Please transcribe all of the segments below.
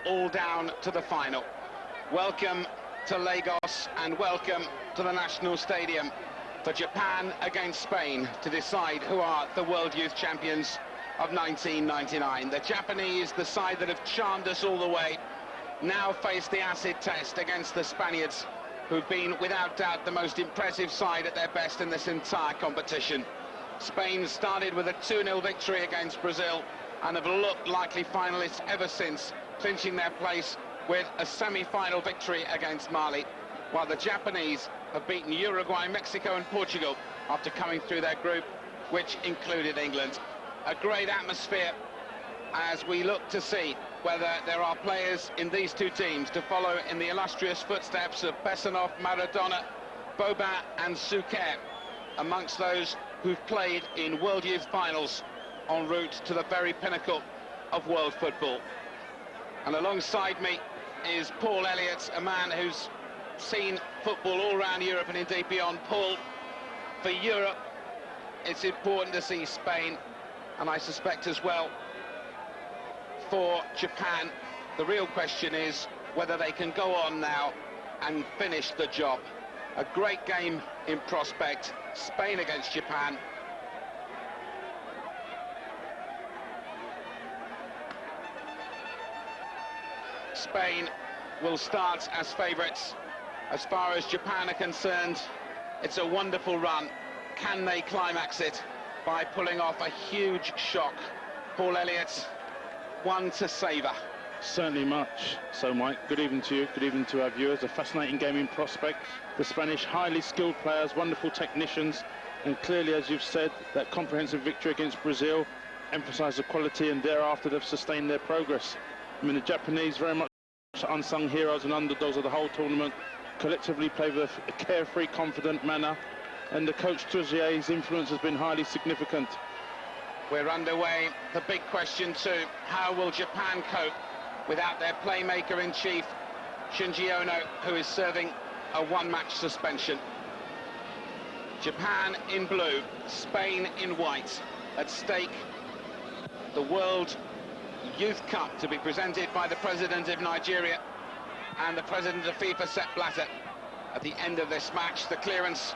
all down to the final. Welcome to Lagos and welcome to the National Stadium for Japan against Spain to decide who are the World Youth Champions of 1999. The Japanese, the side that have charmed us all the way, now face the acid test against the Spaniards, who've been without doubt the most impressive side at their best in this entire competition. Spain started with a 2-0 victory against Brazil and have looked likely finalists ever since, clinching their place with a semi-final victory against Mali, while the Japanese have beaten Uruguay, Mexico and Portugal after coming through their group, which included England. A great atmosphere as we look to see whether there are players in these two teams to follow in the illustrious footsteps of Bessanoff, Maradona, Boban and Souquet, amongst those who've played in World Youth Finals en route to the very pinnacle of world football. And alongside me is Paul Elliott, a man who's seen football all around Europe and indeed beyond. Paul, for Europe, it's important to see Spain, and I suspect as well for Japan. The real question is whether they can go on now and finish the job. A great game in prospect, Spain against Japan. Spain will start as favourites. As far as Japan are concerned, it's a wonderful run. Can they climax it by pulling off a huge shock? Paul Elliott, one to savour. Certainly much so, Mike. Good evening to you, good evening to our viewers. A fascinating game in prospect. The Spanish, highly skilled players, wonderful technicians, and clearly, as you've said, that comprehensive victory against Brazil emphasised the quality, and thereafter they've sustained their progress. I mean, the Japanese, very much unsung heroes and underdogs of the whole tournament, collectively play with a carefree, confident manner, and the coach Truzier's influence has been highly significant. We're underway. The big question too, how will Japan cope without their playmaker-in-chief, Shinji Ono, who is serving a one-match suspension? Japan in blue, Spain in white. At stake, the World Youth Cup to be presented by the President of Nigeria and the President of FIFA, Sepp Blatter. At the end of this match, the clearance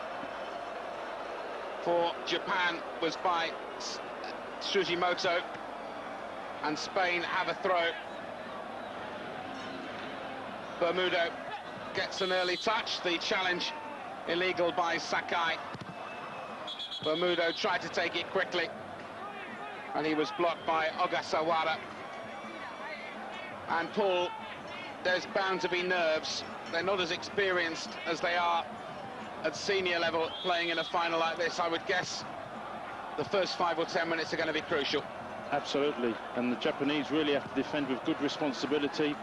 for Japan was by Sugimoto, and Spain have a throw. Bermudo gets an early touch, the challenge illegal by Sakai. Bermudo tried to take it quickly, and he was blocked by Ogasawara. And Paul, there's bound to be nerves. They're not as experienced as they are at senior level playing in a final like this. I would guess the first 5 or 10 minutes are going to be crucial. Absolutely, and the Japanese really have to defend with good responsibility,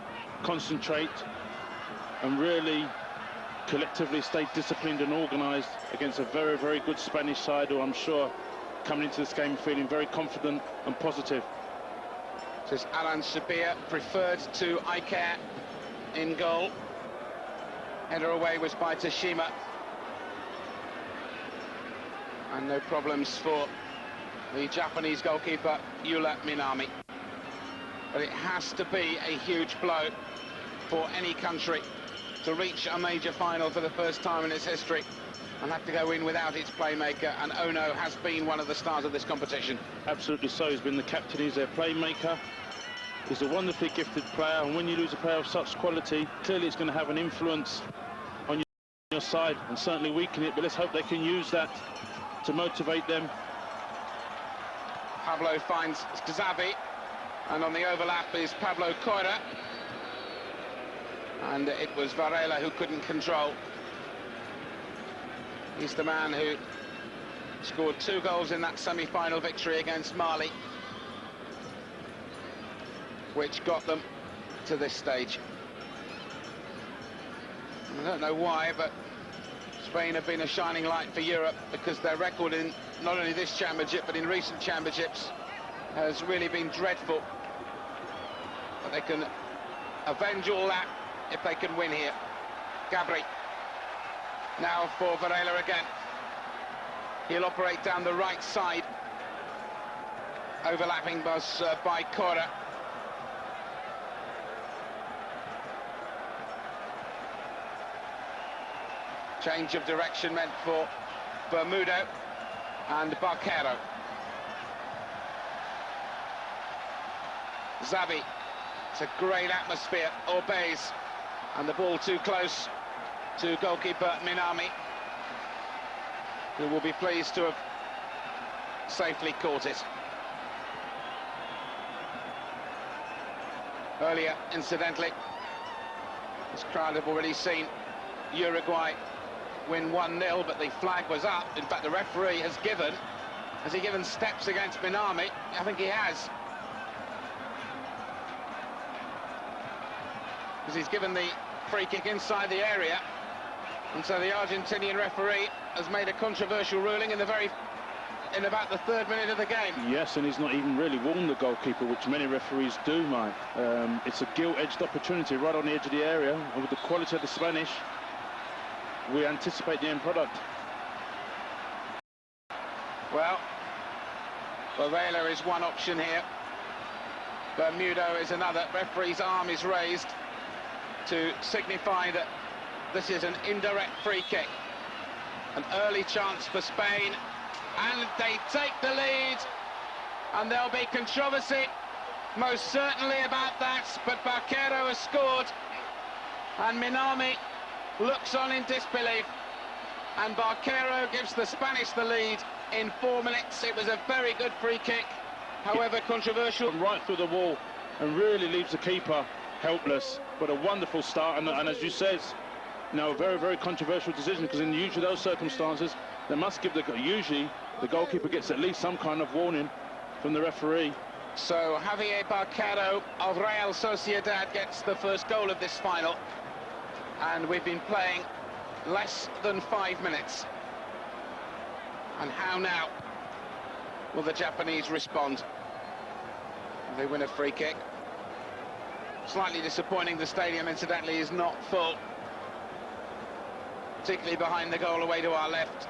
concentrate, and really collectively stay disciplined and organised against a very, very good Spanish side, who I'm sure coming into this game feeling very confident and positive. This is Alan Sabir, preferred to Iker in goal. Header away was by Tashima. And no problems for the Japanese goalkeeper, Yura Minami. But it has to be a huge blow for any country to reach a major final for the first time in its history and have to go in without its playmaker, and Ono has been one of the stars of this competition. Absolutely so. He's been the captain, he's their playmaker. He's a wonderfully gifted player, and when you lose a player of such quality, clearly it's going to have an influence on your side and certainly weaken it, but let's hope they can use that to motivate them. Pablo finds Xavi, and on the overlap is Pablo Coira, and it was Varela who couldn't control. He's the man who scored 2 goals in that semi-final victory against Mali, which got them to this stage. I don't know why, but Spain have been a shining light for Europe, because their record in not only this championship but in recent championships has really been dreadful. But they can avenge all that if they can win here. Gabri. Now for Varela again. He'll operate down the right side. Overlapping was by Cora. Change of direction meant for Bermudo and Barquero. Xavi, it's a great atmosphere, obeys, and the ball too close to goalkeeper Minami, who will be pleased to have safely caught it. Earlier, incidentally, this crowd have already seen Uruguay win 1-0, but the flag was up. In fact, the referee has he given steps against Minami? I think he has. Because he's given the free kick inside the area, and so the Argentinian referee has made a controversial ruling in about the 3rd minute of the game. Yes, and he's not even really warned the goalkeeper, which many referees do, Mike. It's a gilt-edged opportunity right on the edge of the area, and with the quality of the Spanish, we anticipate the end product. Well, Varela is one option here. Bermudo is another. Referee's arm is raised to signify that this is an indirect free kick. An early chance for Spain, and they take the lead, and there'll be controversy most certainly about that, but Barquero has scored, and Minami looks on in disbelief, and Barquero gives the Spanish the lead in 4 minutes. It was a very good free kick, however controversial. Right through the wall, and really leaves the keeper helpless, but a wonderful start, and as you said, a very, very controversial decision, because in usually those circumstances, they must give usually the goalkeeper gets at least some kind of warning from the referee. So Javier Barquero of Real Sociedad gets the first goal of this final, and we've been playing less than 5 minutes. And how now will the Japanese respond? They win a free kick. Slightly disappointing, the stadium incidentally is not full, particularly behind the goal away to our left.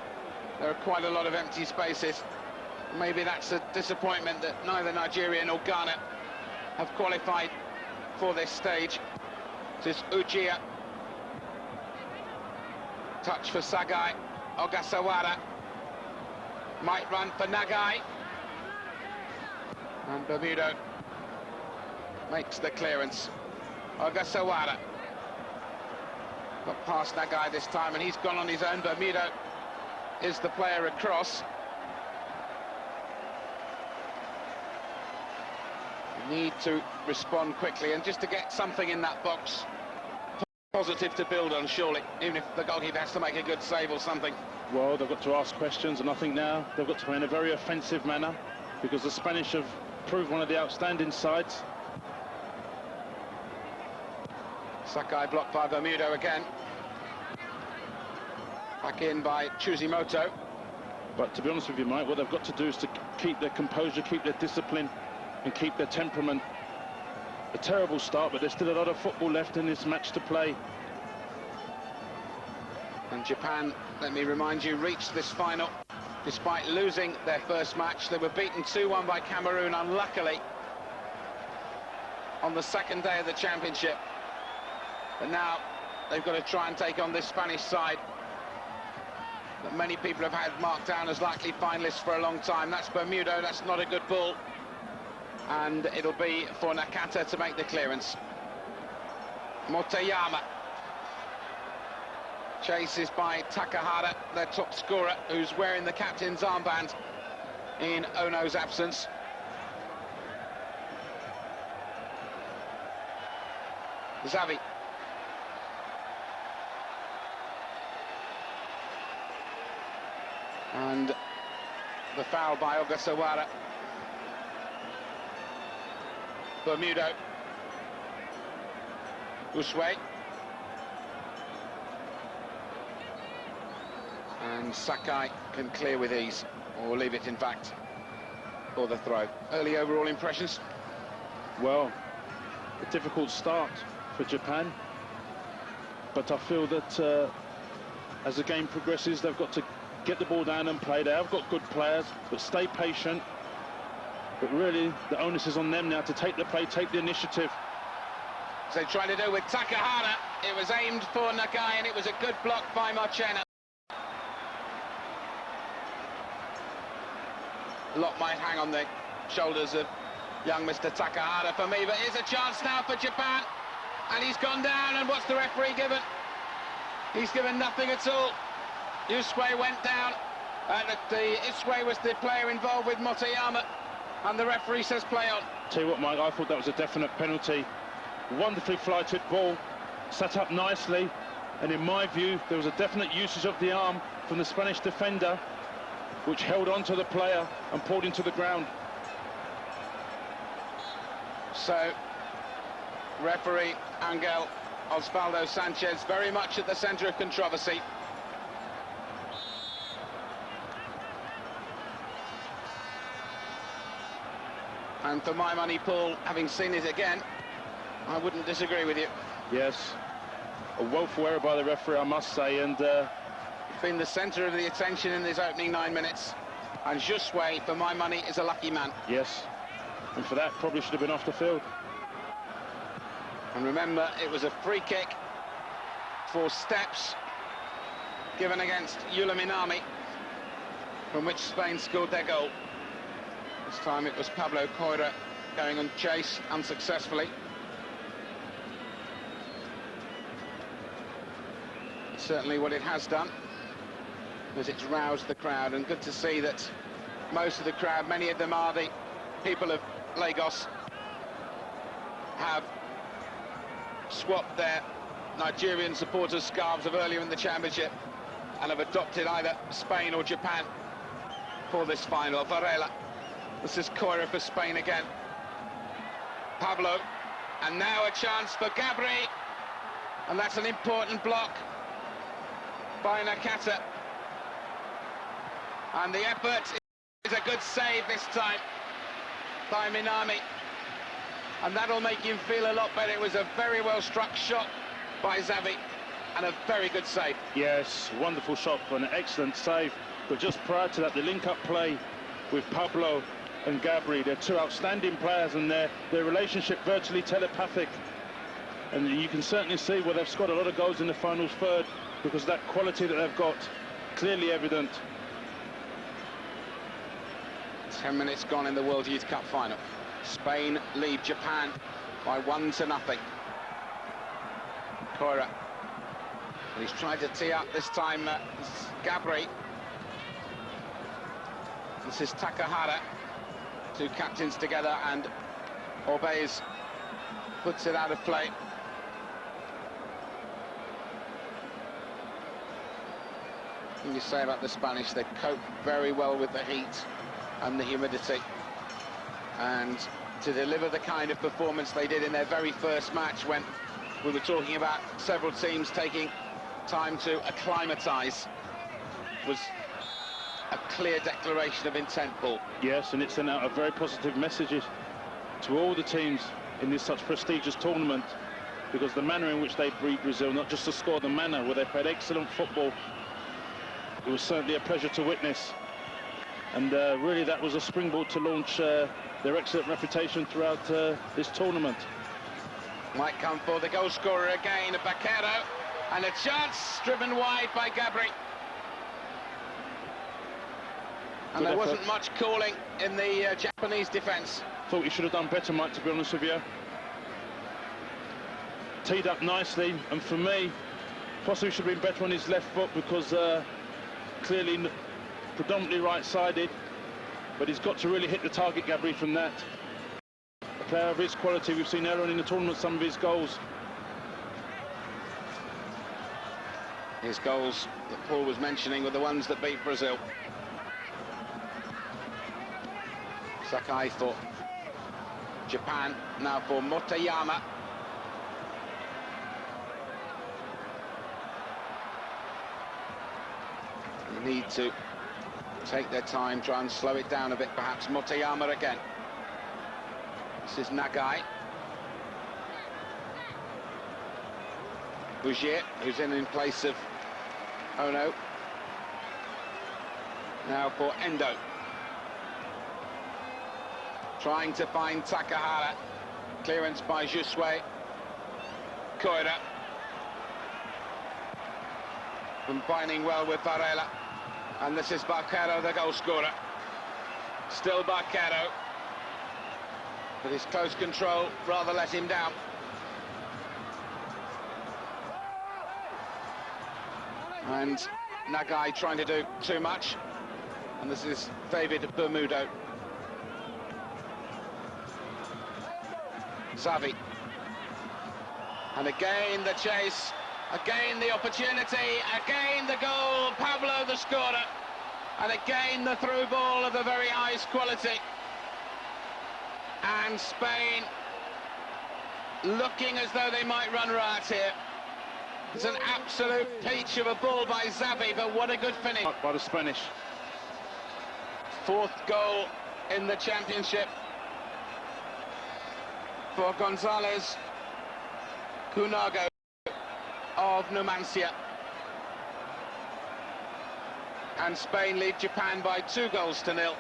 There are quite a lot of empty spaces. Maybe that's a disappointment that neither Nigeria nor Ghana have qualified for this stage. This is Ujia. Touch for Sagai. Ogasawara might run for Nagai. And Bermudo makes the clearance. Ogasawara got past Nagai this time, and he's gone on his own. Bermudo is the player across. You need to respond quickly, and just to get something in that box positive to build on, surely, even if the goalkeeper has to make a good save or something. Well, they've got to ask questions, and I think now they've got to play in a very offensive manner, because the Spanish have proved one of the outstanding sides. Sakai blocked by Bermudo again. Back in by Chuzimoto. But to be honest with you, Mike, what they've got to do is to keep their composure, keep their discipline, and keep their temperament. A terrible start, but there's still a lot of football left in this match to play. And Japan, let me remind you, reached this final despite losing their first match. They were beaten 2-1 by Cameroon, unluckily, on the second day of the championship. But now they've got to try and take on this Spanish side that many people have had marked down as likely finalists for a long time. That's Bermudo, that's not a good ball. And it'll be for Nakata to make the clearance. Motoyama. Chases by Takahara, their top scorer, who's wearing the captain's armband in Ono's absence. Xavi. And the foul by Ogasawara. Bermudo. Uswe. And Sakai can clear with ease, or leave it, in fact, for the throw. Early overall impressions? Well, a difficult start for Japan, but I feel that as the game progresses, they've got to get the ball down and play. They have got good players, but stay patient. But really, the onus is on them now to take the play, take the initiative. So trying to do with Takahata. It was aimed for Nagai, and it was a good block by Marchena. A lot might hang on the shoulders of young Mr. Takahata for me, but here's a chance now for Japan. And he's gone down, and what's the referee given? He's given nothing at all. Yusui went down, and Isui was the player involved with Motoyama, and the referee says play on. Tell you what, Mike, I thought that was a definite penalty. Wonderfully flighted ball, set up nicely, and in my view, there was a definite usage of the arm from the Spanish defender, which held on to the player and pulled him to the ground. So, referee Angel Osvaldo Sanchez very much at the centre of controversy. And for my money, Paul, having seen it again, I wouldn't disagree with you. Yes, a woeful error by the referee, I must say, and been the centre of the attention in these opening 9 minutes. And Jusue, for my money, is a lucky man. Yes, and for that, probably should have been off the field. And remember, it was a free kick for steps given against Yula Minami, from which Spain scored their goal. This time it was Pablo Coira going on chase unsuccessfully. Certainly what it has done is it's roused the crowd, and good to see that most of the crowd, many of them are the people of Lagos, have swapped their Nigerian supporters' scarves of earlier in the championship and have adopted either Spain or Japan for this final. Varela, this is Coira for Spain again. Pablo, and now a chance for Gabri, and that's an important block by Nakata. And the effort is a good save this time by Minami, and that'll make him feel a lot better. It was a very well struck shot by Xavi and a very good save. Yes, wonderful shot for an excellent save, but just prior to that, the link-up play with Pablo and Gabri, they're two outstanding players, and their relationship virtually telepathic, and you can certainly see where they've scored a lot of goals in the final third because that quality that they've got, clearly evident. 10 minutes gone in the World Youth Cup final. Spain lead Japan by 1-0. Coira, and he's tried to tee up this time. Gabri. This is Takahata. Two captains together, and Orbez puts it out of play. What can you say about the Spanish? They cope very well with the heat and the humidity, and to deliver the kind of performance they did in their very first match, when we were talking about several teams taking time to acclimatise, was a clear declaration of intent, Paul. Yes, and it sent out a very positive message to all the teams in this such prestigious tournament, because the manner in which they beat Brazil, not just the score, the manner where they played excellent football, it was certainly a pleasure to witness. And really that was a springboard to launch their excellent reputation throughout this tournament. Might come for the goal scorer again, Bakero, and a chance driven wide by Gabri. And there wasn't much calling in the Japanese defence. Thought he should have done better, Mike, to be honest with you. Teed up nicely, and for me, possibly should have been better on his left foot, because clearly predominantly right-sided, but he's got to really hit the target, Gabri, from that. A player of his quality, we've seen earlier on in the tournament some of his goals. His goals that Paul was mentioning were the ones that beat Brazil. Sakai for Japan, now for Motoyama. They need to take their time, try and slow it down a bit, perhaps. Motoyama again. This is Nagai. Bougier, who's in place of Ono. Now for Endo. Trying to find Takahata. Clearance by Jusue. Koira. Combining well with Varela. And this is Barquero, the goal scorer. Still Barquero. But his close control rather let him down. And Nagai trying to do too much. And this is David Bermudo. Xavi. And again the chase. Again the opportunity. Again the goal. Pablo the scorer. And again the through ball of the very highest quality. And Spain looking as though they might run riot here. It's an absolute peach of a ball by Xavi, but what a good finish. By the Spanish. Fourth goal in the championship for González Cunago of Numancia. And Spain lead Japan by 2-0.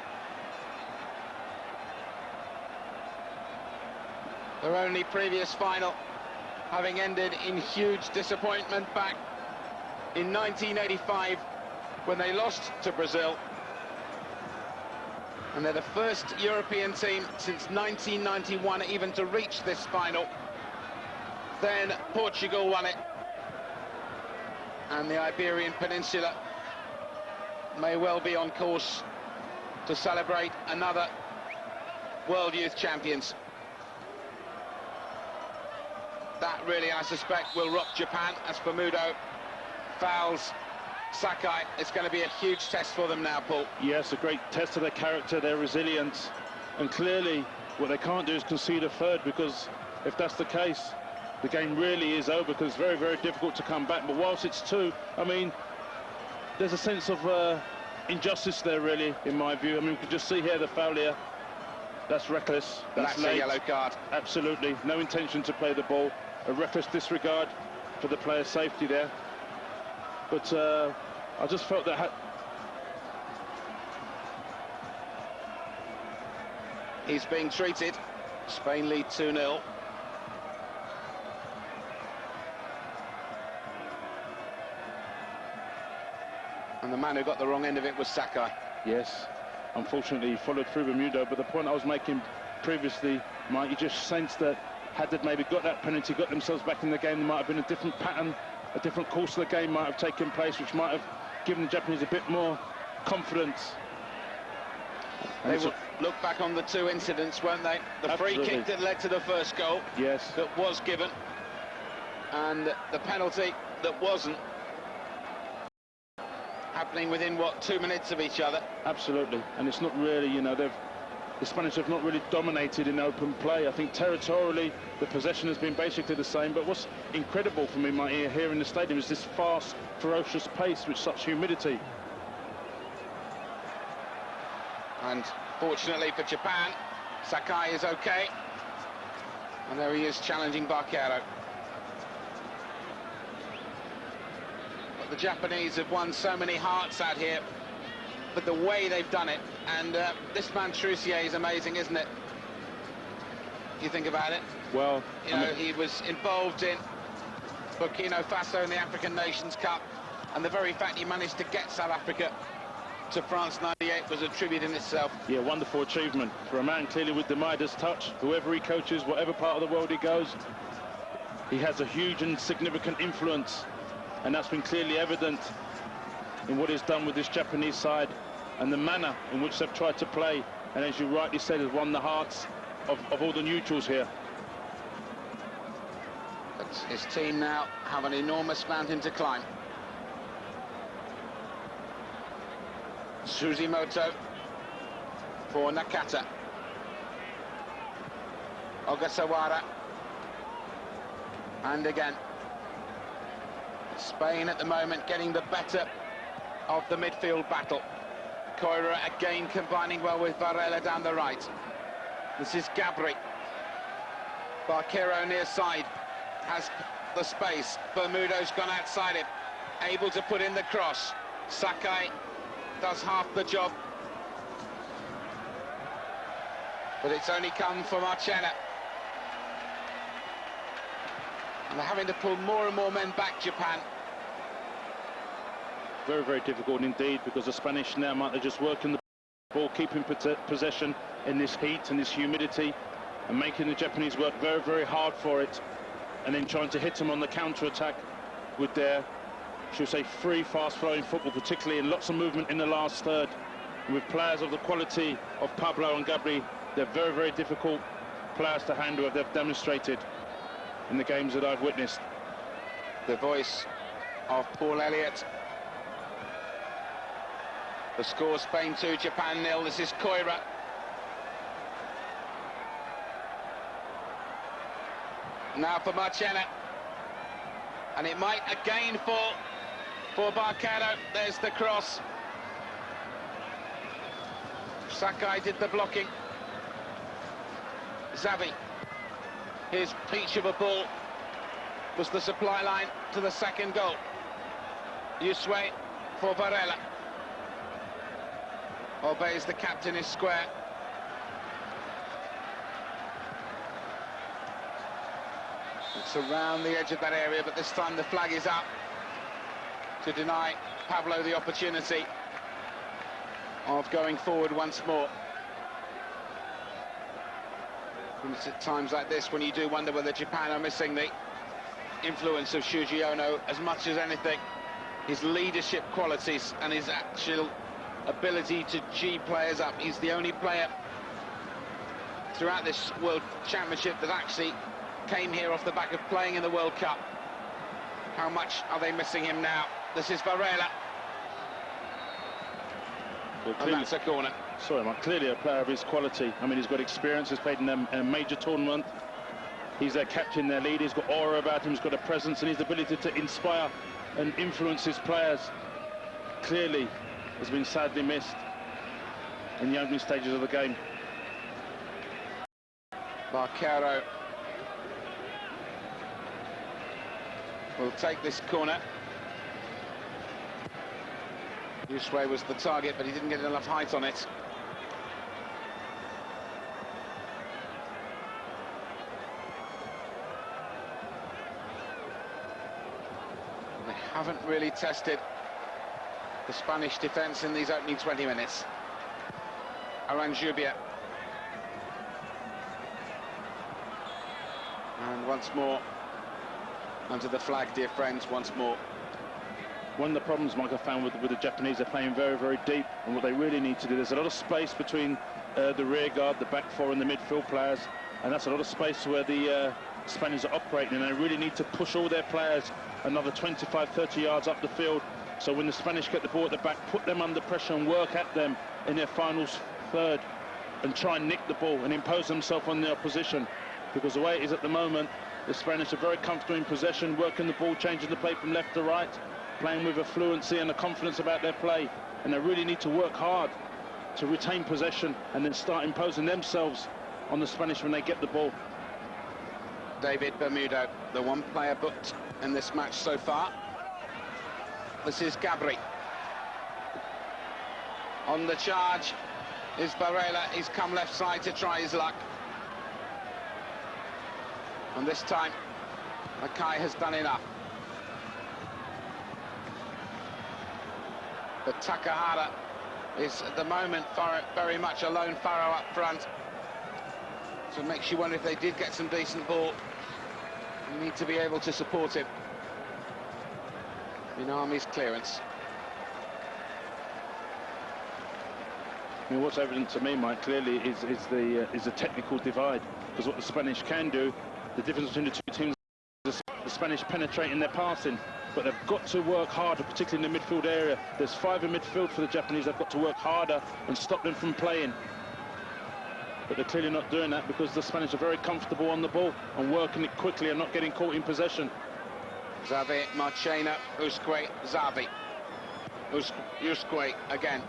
Their only previous final having ended in huge disappointment back in 1985 when they lost to Brazil. And they're the first European team since 1991 even to reach this final. Then Portugal won it. And the Iberian Peninsula may well be on course to celebrate another World Youth Champions. That really, I suspect, will rock Japan as Bermudo fouls Sakai. It's going to be a huge test for them now, Paul. Yes, a great test of their character, their resilience. And clearly, what they can't do is concede a third, because if that's the case, the game really is over, because it's very, very difficult to come back. But whilst it's two, I mean, there's a sense of injustice there, really, in my view. I mean, we can just see here the foul here. That's reckless. That's a yellow card. Absolutely. No intention to play the ball. A reckless disregard for the player's safety there. But I just felt that... He's being treated. Spain lead 2-0. And the man who got the wrong end of it was Sakai. Yes. Unfortunately, he followed through Bermudo, but the point I was making previously, Mike, you just sensed that had they maybe got that penalty, got themselves back in the game, there might have been a different pattern, a different course of the game might have taken place, which might have given the Japanese a bit more confidence. They will look back on the two incidents, won't they? The Absolutely. free kick that led to the first goal, yes, that was given, and the penalty that wasn't, happening within, what, 2 minutes of each other. Absolutely. And it's not really, you know, the Spanish have not really dominated in open play. I think territorially the possession has been basically the same, but what's incredible for me, my ear, here in the stadium is this fast, ferocious pace with such humidity. And fortunately for Japan, Sakai is okay, and there he is challenging Barquero. But the Japanese have won so many hearts out here, but the way they've done it, and this man Troussier is amazing, isn't it? You think about it. Well, you know, he was involved in Burkina Faso in the African Nations Cup, and the very fact he managed to get South Africa to France '98 was a tribute in itself. Yeah, wonderful achievement for a man clearly with the Midas touch. Whoever he coaches, whatever part of the world he goes, he has a huge and significant influence, and that's been clearly evident in what he's done with this Japanese side and the manner in which they've tried to play, and as you rightly said, has won the hearts of all the neutrals here. But his team now have an enormous mountain to climb. Suzimoto for Nakata. Ogasawara. And again, Spain at the moment getting the better of the midfield battle. Koira again combining well with Varela down the right. This is Gabri. Barquero near side has the space. Bermudo's gone outside him, able to put in the cross. Sakai does half the job, but it's only come from Marchena. And they're having to pull more and more men back, Japan. Very, very difficult indeed, because the Spanish now might just working the ball, keeping possession in this heat and this humidity, and making the Japanese work very, very hard for it, and then trying to hit them on the counter-attack with their, should we say, free, fast-flowing football, particularly in lots of movement in the last third. And with players of the quality of Pablo and Gabri, they're very, very difficult players to handle, as they've demonstrated in the games that I've witnessed. The voice of Paul Elliott. The score, Spain 2, Japan 0. This is Koira. Now for Marchena. And it might again fall for Barcado. There's the cross. Sakai did the blocking. Xavi, his peach of a ball, was the supply line to the second goal. Yusue for Varela. Obeys the captain is square. It's around the edge of that area, but this time the flag is up to deny Pablo the opportunity of going forward once more. And it's at times like this when you do wonder whether Japan are missing the influence of Shuji Ono as much as anything. His leadership qualities and his actual ability to G players up. He's the only player throughout this World Championship that actually came here off the back of playing in the World Cup. How much are they missing him now? This is Varela. Well, and that's a corner. Sorry, Mark, clearly a player of his quality. I mean, he's got experience, he's played in a major tournament. He's their captain, their leader, he's got aura about him, he's got a presence, and his ability to inspire and influence his players clearly has been sadly missed in the opening stages of the game. Barcaro will take this corner. Yusue was the target, but he didn't get enough height on it. They haven't really tested the Spanish defence in these opening 20 minutes. Aranjubia. And once more, under the flag, dear friends, once more. One of the problems, Mike, I found with the Japanese, they're playing very, very deep, and what they really need to do, there's a lot of space between the rear guard, the back four and the midfield players, and that's a lot of space where the Spaniards are operating, and they really need to push all their players another 25, 30 yards up the field, so when the Spanish get the ball at the back, put them under pressure and work at them in their final third, and try and nick the ball and impose themselves on the opposition, because the way it is at the moment, the Spanish are very comfortable in possession, working the ball, changing the play from left to right, playing with a fluency and a confidence about their play, and they really need to work hard to retain possession and then start imposing themselves on the Spanish when they get the ball. David Bermudo, the one player booked in this match so far. This is Gabri. On the charge is Varela. He's come left side to try his luck. And this time, Makai has done enough. But Takahara is at the moment very much a lone furrow up front. So it makes you wonder if they did get some decent ball. You need to be able to support him. Minami's clearance. I mean, what's evident to me, Mike, clearly is the technical divide. Because what the Spanish can do, the difference between the two teams, the Spanish penetrating their passing, but they've got to work harder, particularly in the midfield area. There's 5 in midfield for the Japanese. They've got to work harder and stop them from playing. But they're clearly not doing that because the Spanish are very comfortable on the ball and working it quickly and not getting caught in possession. Xavi, Marchena, Usque, Xavi. Usque again.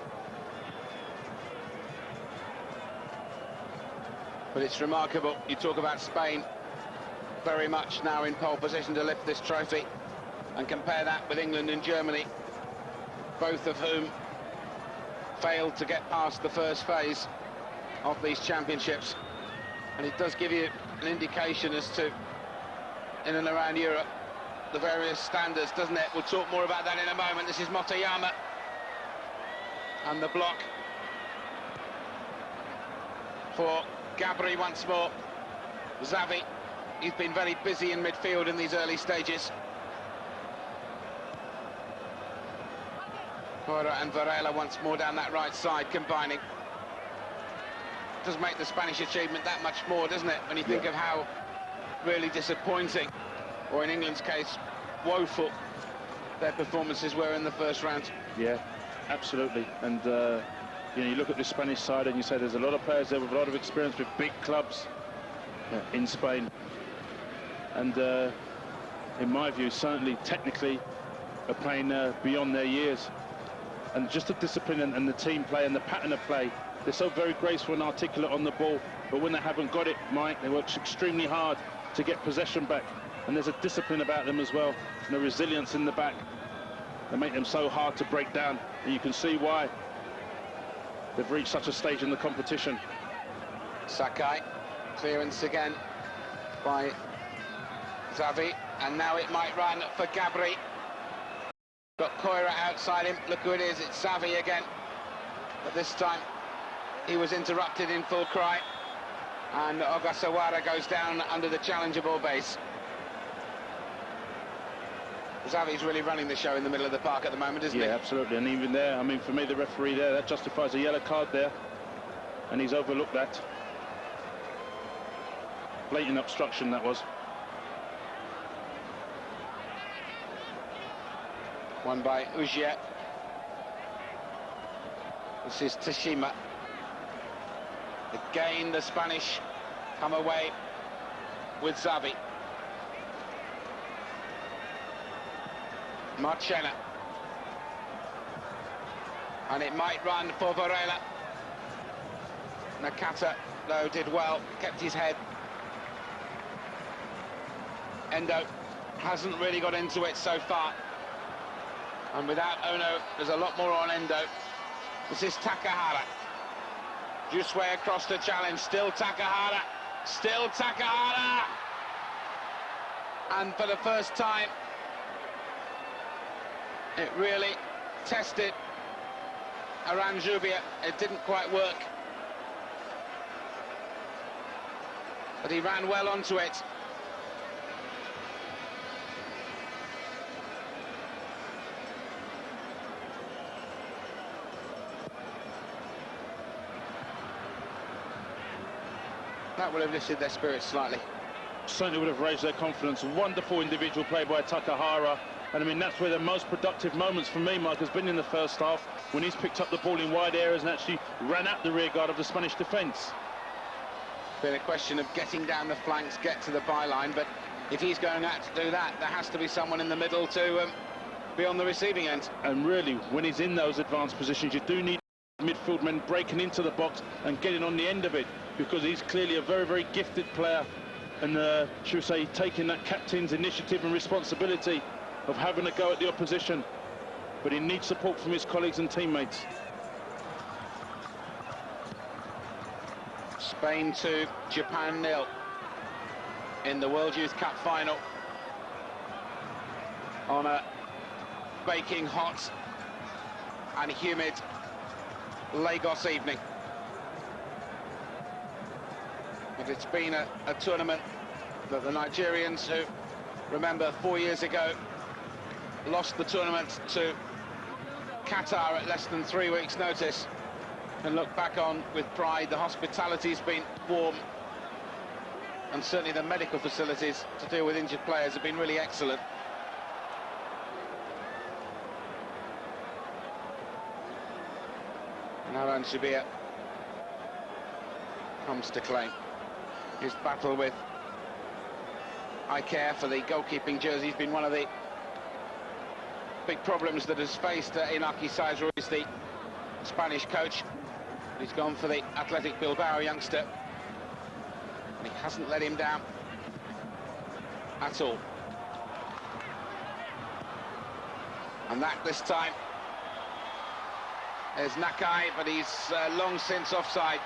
But it's remarkable. You talk about Spain very much now in pole position to lift this trophy, and compare that with England and Germany, both of whom failed to get past the first phase of these championships. And it does give you an indication as to in and around Europe, the various standards, doesn't it? We'll talk more about that in a moment. This is Motoyama and the block for Gabri once more. Xavi, he's been very busy in midfield in these early stages. Cora and Varela once more down that right side, combining. Does make the Spanish achievement that much more, doesn't it, when you think of how really disappointing, or in England's case, woeful, their performances were in the first round. Yeah, absolutely. And you know, you look at the Spanish side and you say there's a lot of players there with a lot of experience with big clubs in Spain. And in my view, certainly technically are playing beyond their years. And just the discipline and the team play and the pattern of play, they're so very graceful and articulate on the ball, but when they haven't got it, Mike, they work extremely hard to get possession back. And there's a discipline about them as well, and a resilience in the back. They make them so hard to break down, and you can see why they've reached such a stage in the competition. Sakai, clearance again by Xavi, and now it might run for Gabri. Got Koira outside him, look who it is, it's Xavi again. But this time, he was interrupted in full cry, and Ogasawara goes down under the challenge of all base. Xavi's really running the show in the middle of the park at the moment, isn't he? Yeah, absolutely, and even there, I mean, for me, the referee there, that justifies a yellow card there, and he's overlooked that. Blatant obstruction, that was. One by Ujier. This is Tashima. Again, the Spanish come away with Xavi. Marchena. And it might run for Varela. Nakata, though, did well, kept his head. Endo hasn't really got into it so far. And without Ono, there's a lot more on Endo. This is Takahara. Jusue across the challenge, still Takahara. Still Takahara! And for the first time, it really tested Aranjubia. It didn't quite work. But he ran well onto it. That would have lifted their spirits slightly. Certainly would have raised their confidence. Wonderful individual play by Takahara. And I mean, that's where the most productive moments for me, Mike, has been in the first half, when he's picked up the ball in wide areas and actually ran out the rear guard of the Spanish defence. Been a question of getting down the flanks, get to the byline, but if he's going out to do that, there has to be someone in the middle to be on the receiving end. And really, when he's in those advanced positions, you do need midfield men breaking into the box and getting on the end of it, because he's clearly a very, very gifted player, and should we say, taking that captain's initiative and responsibility of having a go at the opposition, but he needs support from his colleagues and teammates. Spain 2, Japan 0 in the World Youth Cup final on a baking hot and humid Lagos evening. But it's been a tournament that the Nigerians, who, remember, 4 years ago lost the tournament to Qatar at less than 3 weeks' notice, and look back on with pride. The hospitality's been warm, and certainly the medical facilities to deal with injured players have been really excellent. And Aran Shubia comes to claim his battle with I Care for the goalkeeping jersey. He's been one of the big problems that has faced Inaki Saizro, is the Spanish coach. He's gone for the Athletic Bilbao youngster, and he hasn't let him down at all. And that this time is Nakai, but he's long since offside,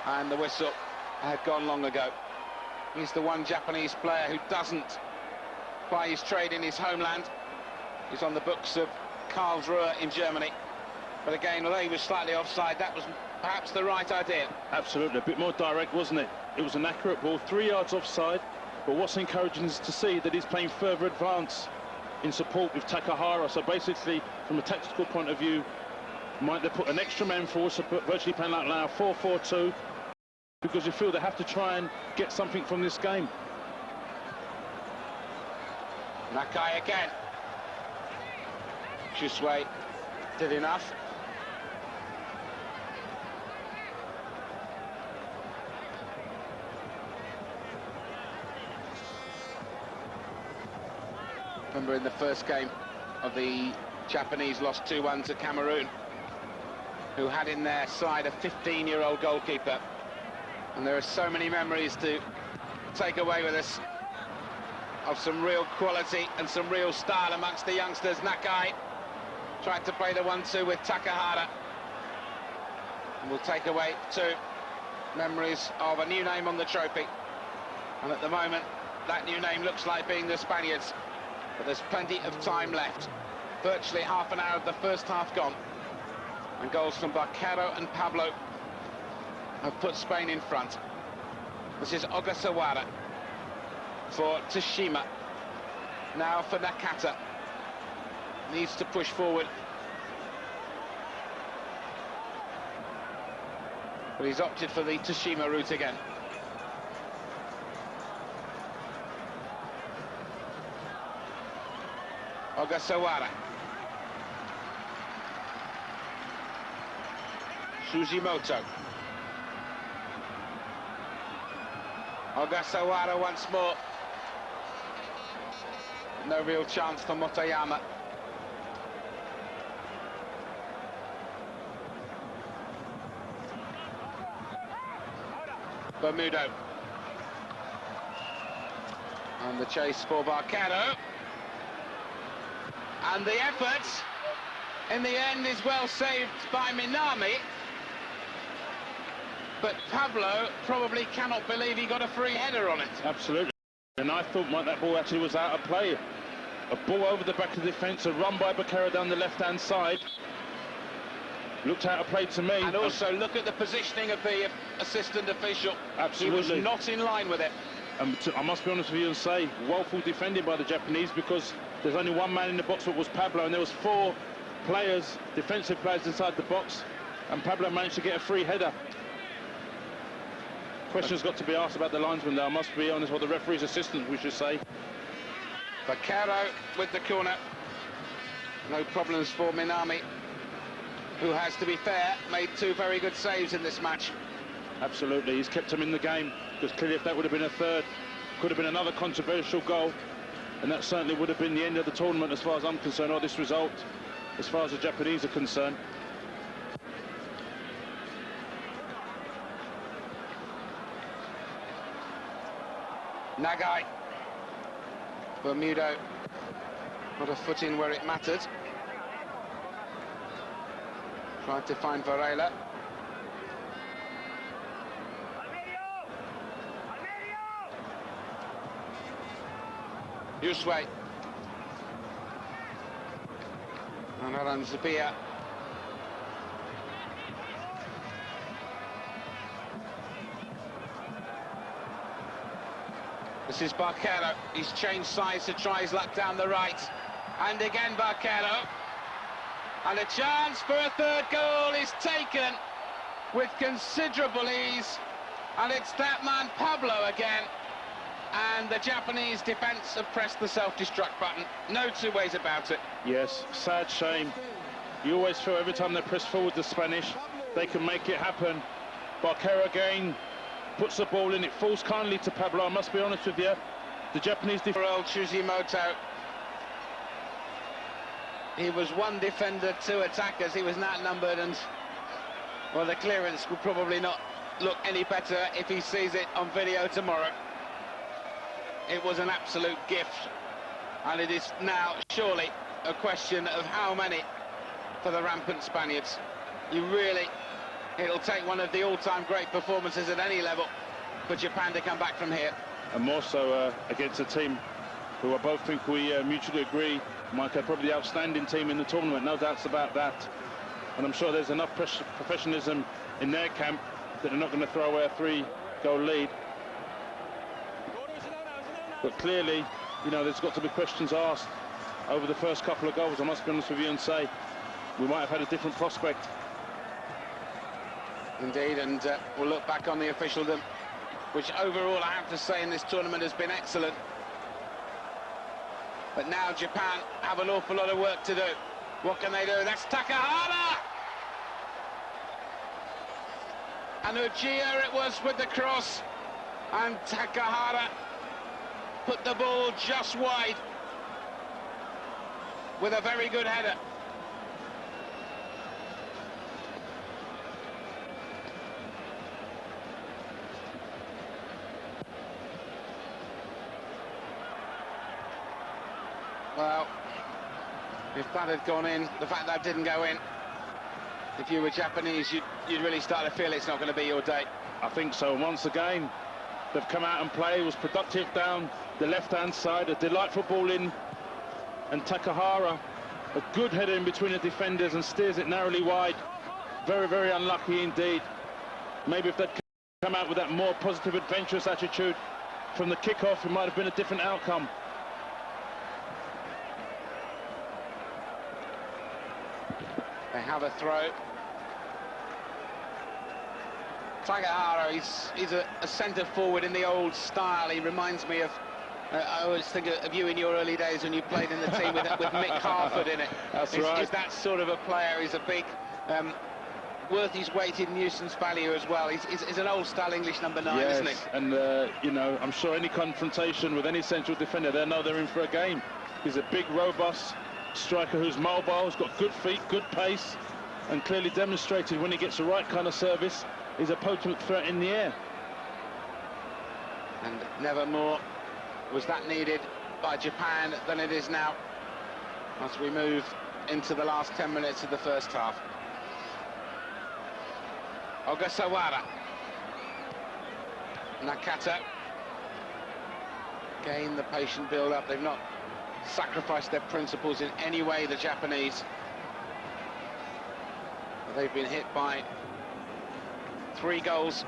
and the whistle had gone long ago. He's the one Japanese player who doesn't ply his trade in his homeland. He's on the books of Karlsruhe in Germany. But again, although he was slightly offside, that was perhaps the right idea. Absolutely, a bit more direct, wasn't it? It was an accurate ball, 3 yards offside. But what's encouraging is to see that he's playing further advance in support with Takahara. So basically, from a tactical point of view, might they put an extra man forward, so virtually playing like now 4-4-2, because you feel they have to try and get something from this game. Nakai again. Shusway did enough. Remember in the first game of the Japanese lost 2-1 to Cameroon, who had in their side a 15-year-old goalkeeper. And there are so many memories to take away with us of some real quality and some real style amongst the youngsters. Nakai tried to play the 1-2 with Takahara. And we'll take away 2 memories of a new name on the trophy. And at the moment, that new name looks like being the Spaniards. But there's plenty of time left. Virtually half an hour of the first half gone. And goals from Barquero and Pablo have put Spain in front. This is Ogasawara for Tsushima. Now for Nakata. Needs to push forward. But he's opted for the Tsushima route again. Ogasawara. Suzimoto. Ogasawara once more. No real chance for Motoyama. Bermudo. And the chase for Barquero. And the effort, in the end, is well saved by Minami. But Pablo probably cannot believe he got a free header on it. Absolutely. And I thought that ball actually was out of play. A ball over the back of the defence, a run by Barquero down the left-hand side. Looked out of play to me. And also look at the positioning of the assistant official. Absolutely. He was not in line with it. I must be honest with you and say, woeful defending by the Japanese, because there's only one man in the box, that was Pablo, and there was 4 players, defensive players inside the box, and Pablo managed to get a free header. Questions got to be asked about the linesman there, I must be honest, or the referee's assistant, we should say. Barquero with the corner. No problems for Minami, who has, to be fair, made 2 very good saves in this match. Absolutely, he's kept him in the game, because clearly if that would have been a third, could have been another controversial goal, and that certainly would have been the end of the tournament as far as I'm concerned, or this result, as far as the Japanese are concerned. Nagai. Bermudo got a foot in where it mattered. Tried to find Varela. Yusway. And Aranzabia. This is Barquero. He's changed sides to try his luck down the right. And again Barquero. And a chance for a third goal is taken with considerable ease. And it's that man Pablo again. And the Japanese defence have pressed the self-destruct button. No 2 ways about it. Yes, sad shame. You always feel every time they press forward the Spanish, they can make it happen. Barquero again puts the ball in, it falls kindly to Pablo, I must be honest with you. The Japanese defender, Suzimoto. He was 1 defender, 2 attackers. He was outnumbered, and well, the clearance will probably not look any better if he sees it on video tomorrow. It was an absolute gift, and it is now surely a question of how many for the rampant Spaniards. It'll take one of the all-time great performances at any level for Japan to come back from here. and more so against a team who I both think we mutually agree, Mike, are probably the outstanding team in the tournament, no doubts about that. And I'm sure there's enough professionalism in their camp that they're not going to throw away a 3-goal lead. But clearly, you know, there's got to be questions asked over the first couple of goals. I must be honest with you and say we might have had a different prospect. Indeed, and we'll look back on the officialdom, which overall I have to say in this tournament has been excellent. But now Japan have an awful lot of work to do. What can they do? That's Takahara! And Ujiya it was with the cross, and Takahara put the ball just wide with a very good header. Well, if that had gone in, the fact that didn't go in, if you were Japanese, you'd really start to feel it's not going to be your day. I think so. Once again, they've come out and played. It was productive down the left-hand side, a delightful ball in, and Takahara, a good header in between the defenders and steers it narrowly wide. Very, very unlucky indeed. Maybe if they'd come out with that more positive, adventurous attitude from the kick-off, it might have been a different outcome. They have a throw. Takahara, he's a centre forward in the old style. He reminds me of, I always think of you in your early days when you played in the team with Mick Harford in it. That's right. He's that sort of a player. He's a big, worth his weight in nuisance value as well. He's an old style English number 9, yes, isn't he? And you know, I'm sure any confrontation with any central defender, they know they're in for a game. He's a big, robust striker who's mobile, has got good feet, good pace, and clearly demonstrated when he gets the right kind of service, he's a potent threat in the air. And never more was that needed by Japan than it is now, as we move into the last 10 minutes of the first half. Ogasawara. Nakata. Again, the patient build-up. They've not sacrificed their principles in any way, the Japanese. They've been hit by 3 goals.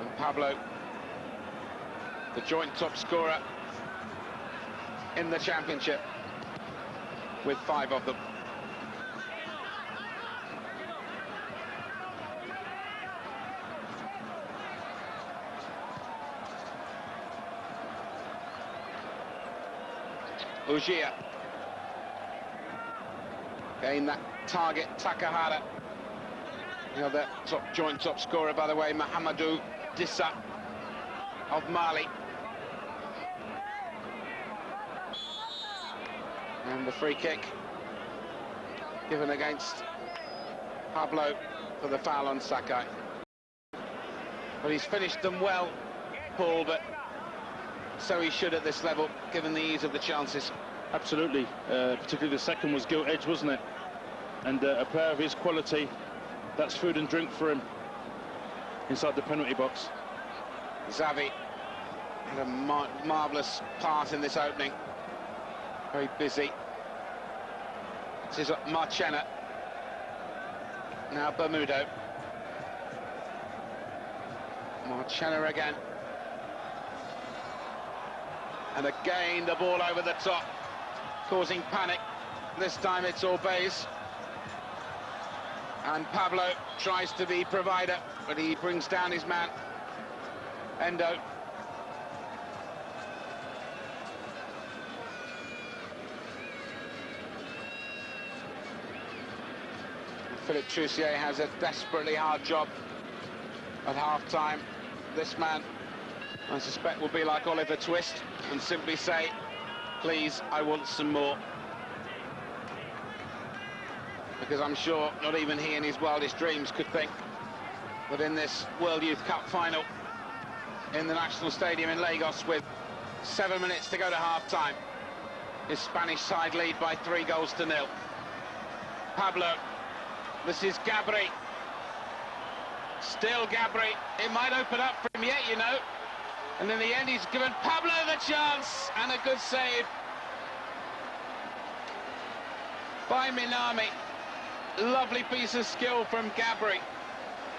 And Pablo, the joint top scorer in the championship, with 5 of them. Ujiya. Again, that target, Takahara. The other joint top scorer, by the way, Mahamadou Dissa of Mali. And the free kick given against Pablo for the foul on Sakai. Well, he's finished them well, Paul, but so he should at this level, given the ease of the chances. Absolutely, particularly the second was gilt-edged, wasn't it? And a player of his quality, that's food and drink for him inside the penalty box. Xavi had a marvellous part in this opening. Very busy. This is Marchena. Now Bermudo. Marchena again. And again the ball over the top, causing panic. This time it's Orbez. And Pablo tries to be provider, but he brings down his man, Endo. Philippe Troussier has a desperately hard job at half-time. This man, I suspect, will be like Oliver Twist and simply say, please, I want some more. Because I'm sure not even he in his wildest dreams could think that in this World Youth Cup final in the National Stadium in Lagos, with 7 minutes to go to half-time, his Spanish side lead by 3-0. Pablo, this is Gabri. Still Gabri. It might open up for him yet, you know. And in the end, he's given Pablo the chance, and a good save by Minami. Lovely piece of skill from Gabri.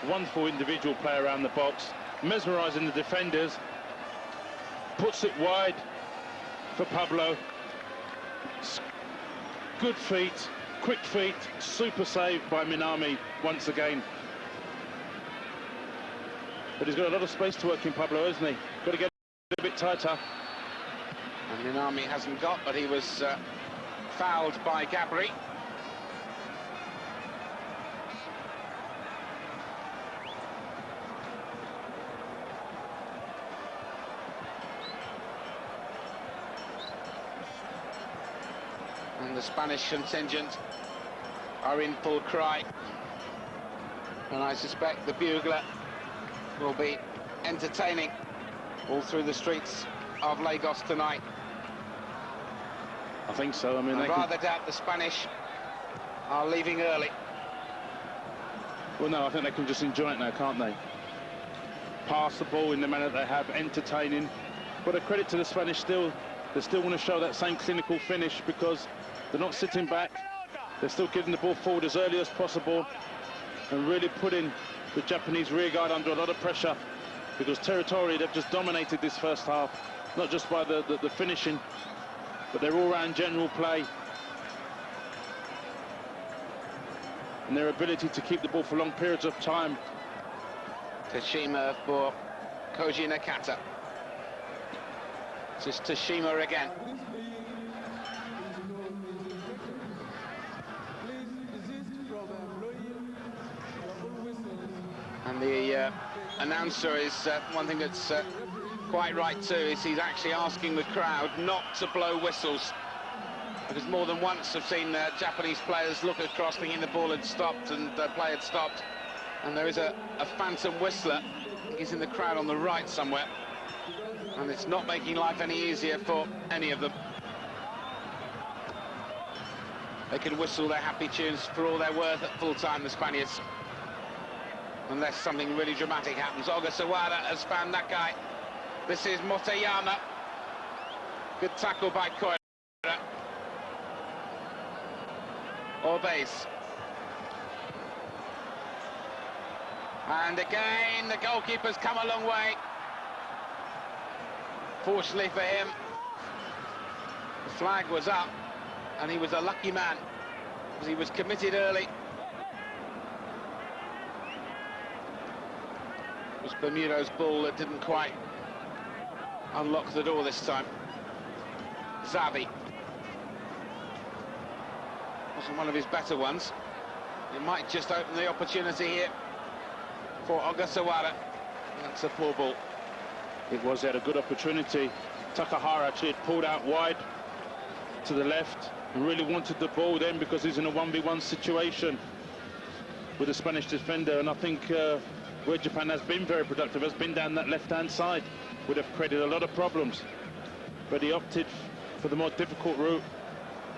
Wonderful individual play around the box, mesmerising the defenders. Puts it wide for Pablo. Good feet, quick feet, super save by Minami once again. But he's got a lot of space to work in, Pablo, hasn't he? Got to get a bit tighter. And Minami hasn't got, but he was fouled by Gabri. And the Spanish contingent are in full cry. And I suspect the bugler will be entertaining all through the streets of Lagos tonight. I think so. I mean, I rather doubt the Spanish are leaving early. Well, no, I think they can just enjoy it now, can't they? Pass the ball in the manner they have, entertaining. But a credit to the Spanish still. They still want to show that same clinical finish because they're not sitting back. They're still getting the ball forward as early as possible and really putting the Japanese rearguard under a lot of pressure, because territorially they've just dominated this first half, not just by the finishing, but their all-round general play and their ability to keep the ball for long periods of time. Tashima for Koji Nakata. This is Tashima again. And the announcer is, one thing that's quite right too, is he's actually asking the crowd not to blow whistles. Because more than once I've seen Japanese players look across thinking the ball had stopped and the play had stopped. And there is a phantom whistler. He's in the crowd on the right somewhere. And it's not making life any easier for any of them. They can whistle their happy tunes for all they're worth at full time, the Spaniards. Unless something really dramatic happens. Ogasawara has found that guy. This is Motoyama. Good tackle by Koira. Orbes. And again, the goalkeeper's come a long way. Fortunately for him, the flag was up, and he was a lucky man, because he was committed early. It was Bermudo's ball that didn't quite unlock the door this time. Xavi. Wasn't one of his better ones. It might just open the opportunity here for Ogasawara. That's a poor ball. It was, he had a good opportunity. Takahara actually had pulled out wide to the left and really wanted the ball then, because he's in a 1v1 situation with the Spanish defender. And I think where Japan has been very productive has been down that left-hand side. Would have created a lot of problems. But he opted for the more difficult route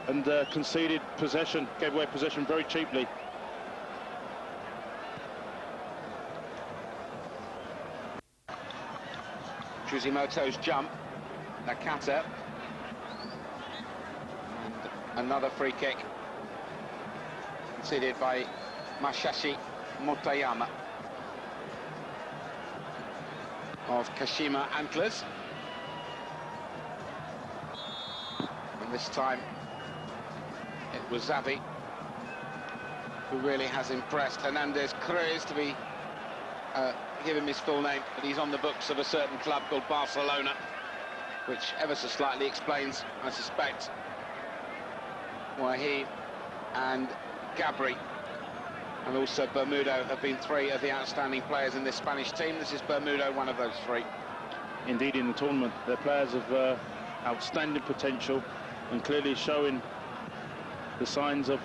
and conceded possession, gave away possession very cheaply. Chuzimoto's jump, Nakata, and another free kick conceded by Masashi Motoyama of Kashima Antlers. And this time it was Xavi who really has impressed. Hernandez Cruz, to be give him his full name, but he's on the books of a certain club called Barcelona, which ever so slightly explains, I suspect, why he and Gabri and also Bermudo have been three of the outstanding players in this Spanish team. This is Bermudo, one of those three. Indeed, in the tournament, they're players of outstanding potential and clearly showing the signs of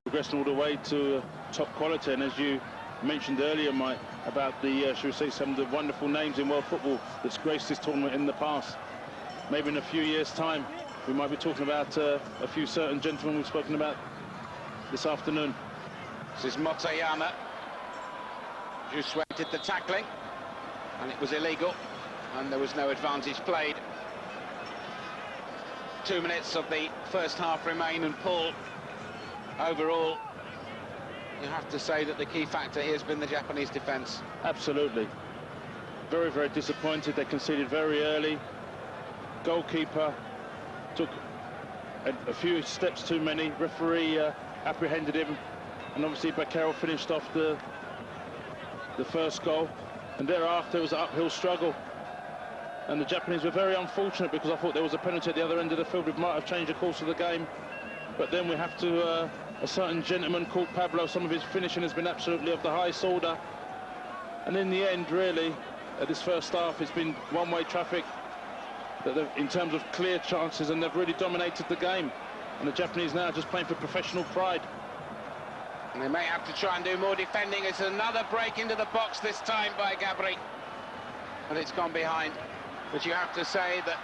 progressing all the way to top quality. And as you mentioned earlier, Mike, about the, should we say, some of the wonderful names in world football that's graced this tournament in the past. Maybe in a few years' time, we might be talking about a few certain gentlemen we've spoken about this afternoon. This is Motoyama. Jusue did the tackling, and it was illegal, and there was no advantage played. 2 minutes of the first half remain, and Paul, overall, you have to say that the key factor here has been the Japanese defence. Absolutely. Very, very disappointed. They conceded very early. Goalkeeper took a few steps too many. Referee apprehended him, and obviously Bakero finished off the first goal, and thereafter it was an uphill struggle. And the Japanese were very unfortunate, because I thought there was a penalty at the other end of the field which might have changed the course of the game. But then we have to, a certain gentleman called Pablo, some of his finishing has been absolutely of the highest order. And in the end, really, at this first half, it's been one-way traffic in terms of clear chances, and they've really dominated the game. And the Japanese now are just playing for professional pride. And they may have to try and do more defending. It's another break into the box, this time by Gabri. But it's gone behind. But you have to say that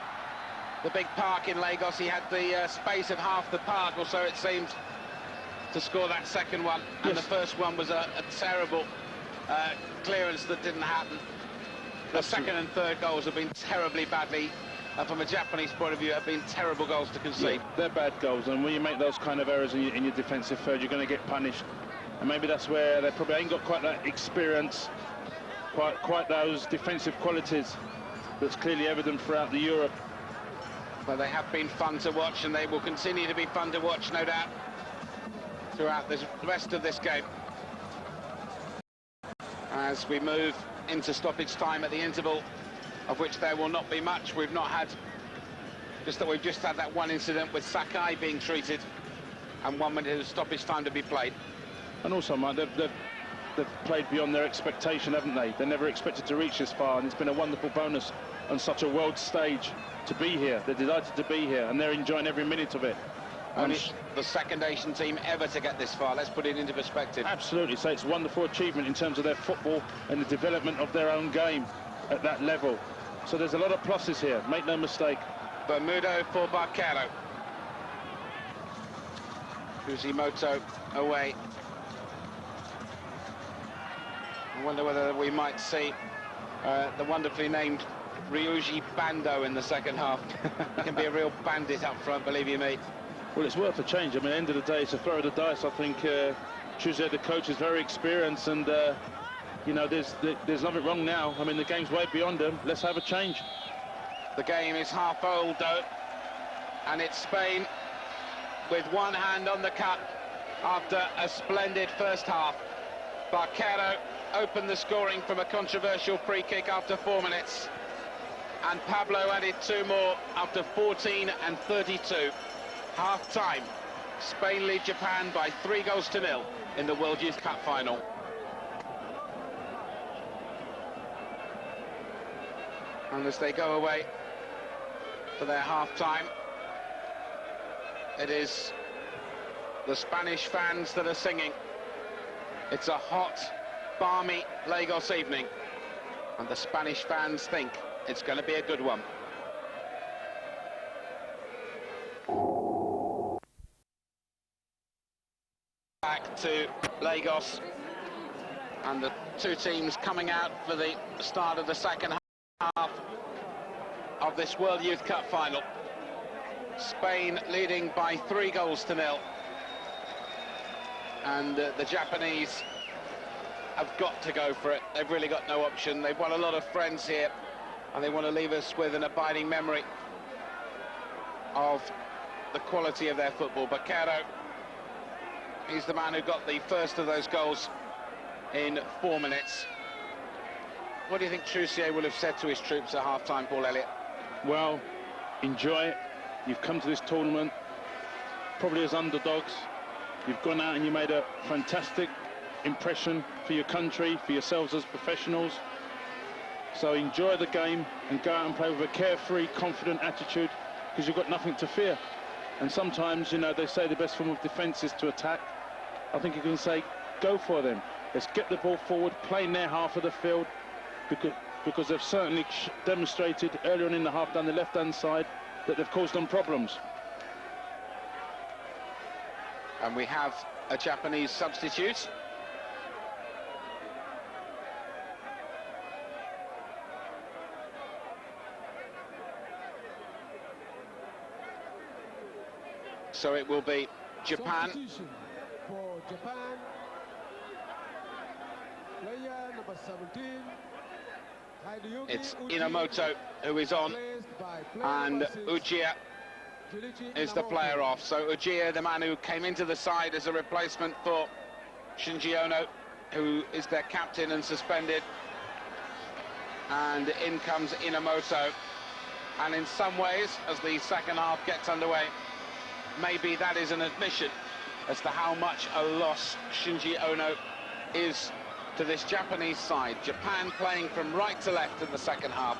the big park in Lagos, he had the space of half the park, or so it seemed, to score that second one. And Yes. the first one was a terrible clearance that didn't happen. The second and third goals have been terribly badly, from a Japanese point of view, have been terrible goals to concede. Yeah, they're bad goals, and when you make those kind of errors in your defensive third, you're going to get punished. And maybe that's where they probably ain't got quite that experience, quite those defensive qualities that's clearly evident throughout the Europe. But they have been fun to watch, and they will continue to be fun to watch, no doubt, throughout the rest of this game. As we move into stoppage time at the interval, of which there will not be much. We've just had that one incident with Sakai being treated, and 1 minute of stoppage time to be played. And also, Mike, they've played beyond their expectation, haven't they? They never expected to reach this far, and it's been a wonderful bonus on such a world stage to be here. They're delighted to be here, and they're enjoying every minute of it. Only the second Asian team ever to get this far. Let's put it into perspective. Absolutely. So it's a wonderful achievement in terms of their football and the development of their own game at that level. So there's a lot of pluses here, make no mistake. Bermudo for Bakero. Fujimoto away. I wonder whether we might see the wonderfully named Ryuji Bando in the second half. He can be a real bandit up front, believe you me. Well, it's worth a change. I mean, at the end of the day, it's a throw of the dice. I think Chuse, the coach, is very experienced, and you know, there's nothing wrong now. I mean, the game's way beyond them. Let's have a change. The game is half old, though, and it's Spain with one hand on the cup after a splendid first half. Bakero opened the scoring from a controversial free kick after 4 minutes, and Pablo added 2 more after 14 and 32. Half-time, Spain lead Japan by 3-0 in the World Youth Cup final. And as they go away for their half-time, it is the Spanish fans that are singing. It's a hot, balmy Lagos evening, and the Spanish fans think it's going to be a good one. Back to Lagos, and the two teams coming out for the start of the second half of this World Youth Cup final. Spain leading by 3-0, and the Japanese have got to go for it. They've really got no option. They've won a lot of friends here, and they want to leave us with an abiding memory of the quality of their football. Bakero, he's the man who got the first of those goals in 4 minutes. What do you think Trussier will have said to his troops at half-time, Paul Elliott? Well, enjoy it. You've come to this tournament probably as underdogs. You've gone out and you made a fantastic impression for your country, for yourselves as professionals. So enjoy the game and go out and play with a carefree, confident attitude, because you've got nothing to fear. And sometimes, you know, they say the best form of defence is to attack. I think you can say, go for them. Let's get the ball forward, play in their half of the field, because they've certainly demonstrated earlier on in the half down the left-hand side that they've caused them problems. And we have a Japanese substitute. So it will be Japan. For Japan, player number 17. It's Inamoto who is on, and Ujiya is the player off. So Ujiya, the man who came into the side as a replacement for Shinji Ono, who is their captain and suspended. And in comes Inamoto. And in some ways, as the second half gets underway, maybe that is an admission as to how much a loss Shinji Ono is to this Japanese side. Japan playing from right to left in the second half.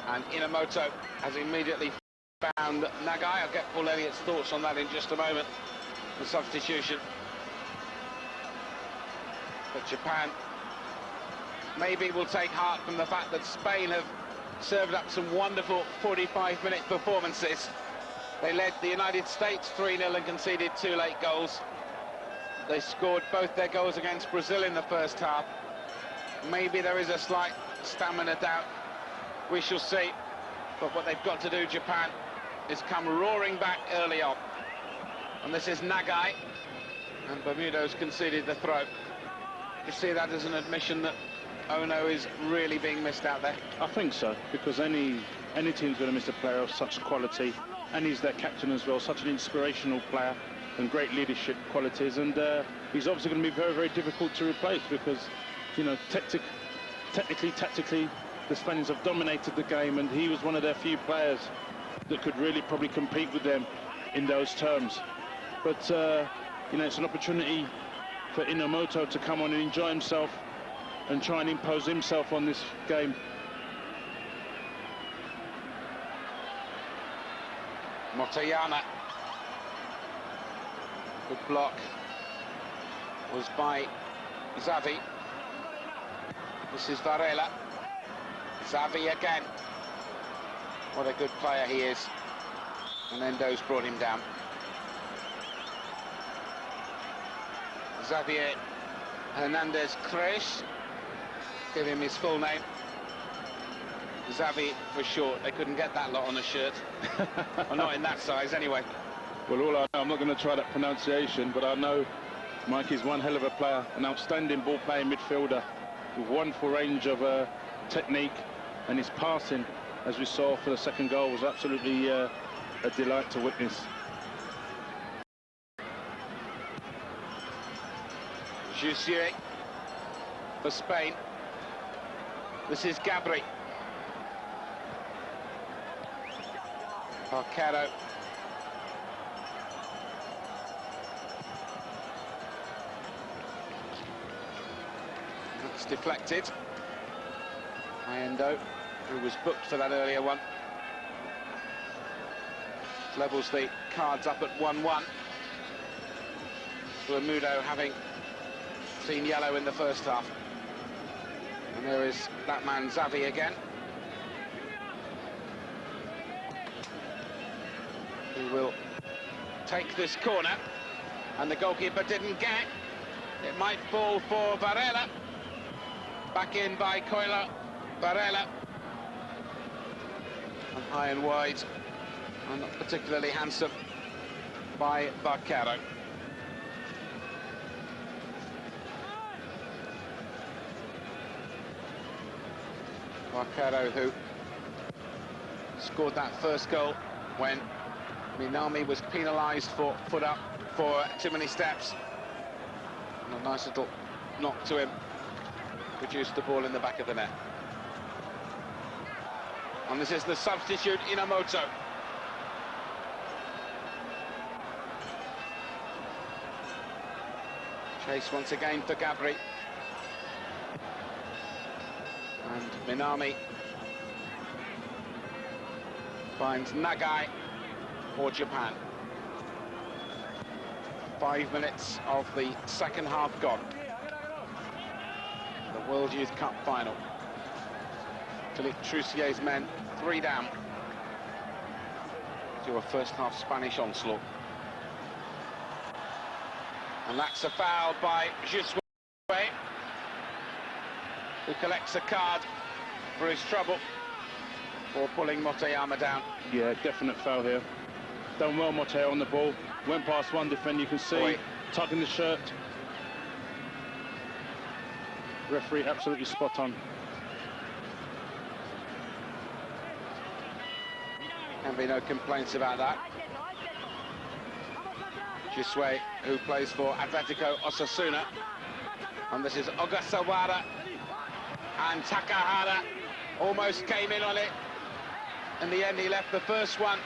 And Inamoto has immediately found Nagai. I'll get Paul Elliott's thoughts on that in just a moment. The substitution. But Japan maybe will take heart from the fact that Spain have served up some wonderful 45-minute performances. They led the United States 3-0 and conceded 2 late goals. They scored both their goals against Brazil in the first half. Maybe there is a slight stamina doubt. We shall see. But what they've got to do, Japan, is come roaring back early on. And this is Nagai. And Bermudo's conceded the throw. You see that as an admission that Ono is really being missed out there? I think so, because any team's going to miss a player of such quality, and he's their captain as well, such an inspirational player and great leadership qualities, and he's obviously going to be very, very difficult to replace because, you know, technically, tactically, the Spaniards have dominated the game, and he was one of their few players that could really probably compete with them in those terms. But, you know, it's an opportunity for Inamoto to come on and enjoy himself and try and impose himself on this game. Motoyama. Good block was by Xavi. This is Varela. Xavi again. What a good player he is. And Endo's brought him down. Xavier Hernandez Cres. Give him his full name. Xavi for short. They couldn't get that lot on a shirt. Well, not in that size anyway. Well, all I know, I'm not going to try that pronunciation, but I know Mikey's one hell of a player, an outstanding ball-playing midfielder with wonderful range of technique, and his passing, as we saw for the second goal, was absolutely a delight to witness. Jussier for Spain. This is Gabri. Parcaro. That's deflected. Endo, who was booked for that earlier one. Levels the cards up at 1-1. Bermudo having seen yellow in the first half. And there is that man Xavi again, who will take this corner, and the goalkeeper didn't get. It might fall for Varela. Back in by Coilo. Varela. And high and wide, and not particularly handsome by Parcaro. Parcaro, who scored that first goal when Minami was penalised for foot up for too many steps. And a nice little knock to him produced the ball in the back of the net. And this is the substitute, Inamoto. Chase once again for Gabri. And Minami finds Nagai for Japan. 5 minutes of the second half gone. The World Youth Cup final. Philippe Troussier's men 3 down to a first half Spanish onslaught. And that's a foul by Jussier, who collects a card for his trouble for pulling Motoyama down. Yeah, definite foul here. Done well, Montero on the ball. Went past one defender, you can see, tugging the shirt. Referee absolutely spot on. Can be no complaints about that. Jisue, who plays for Atletico Osasuna. And this is Ogasawara. And Takahara almost came in on it. In the end, he left the first one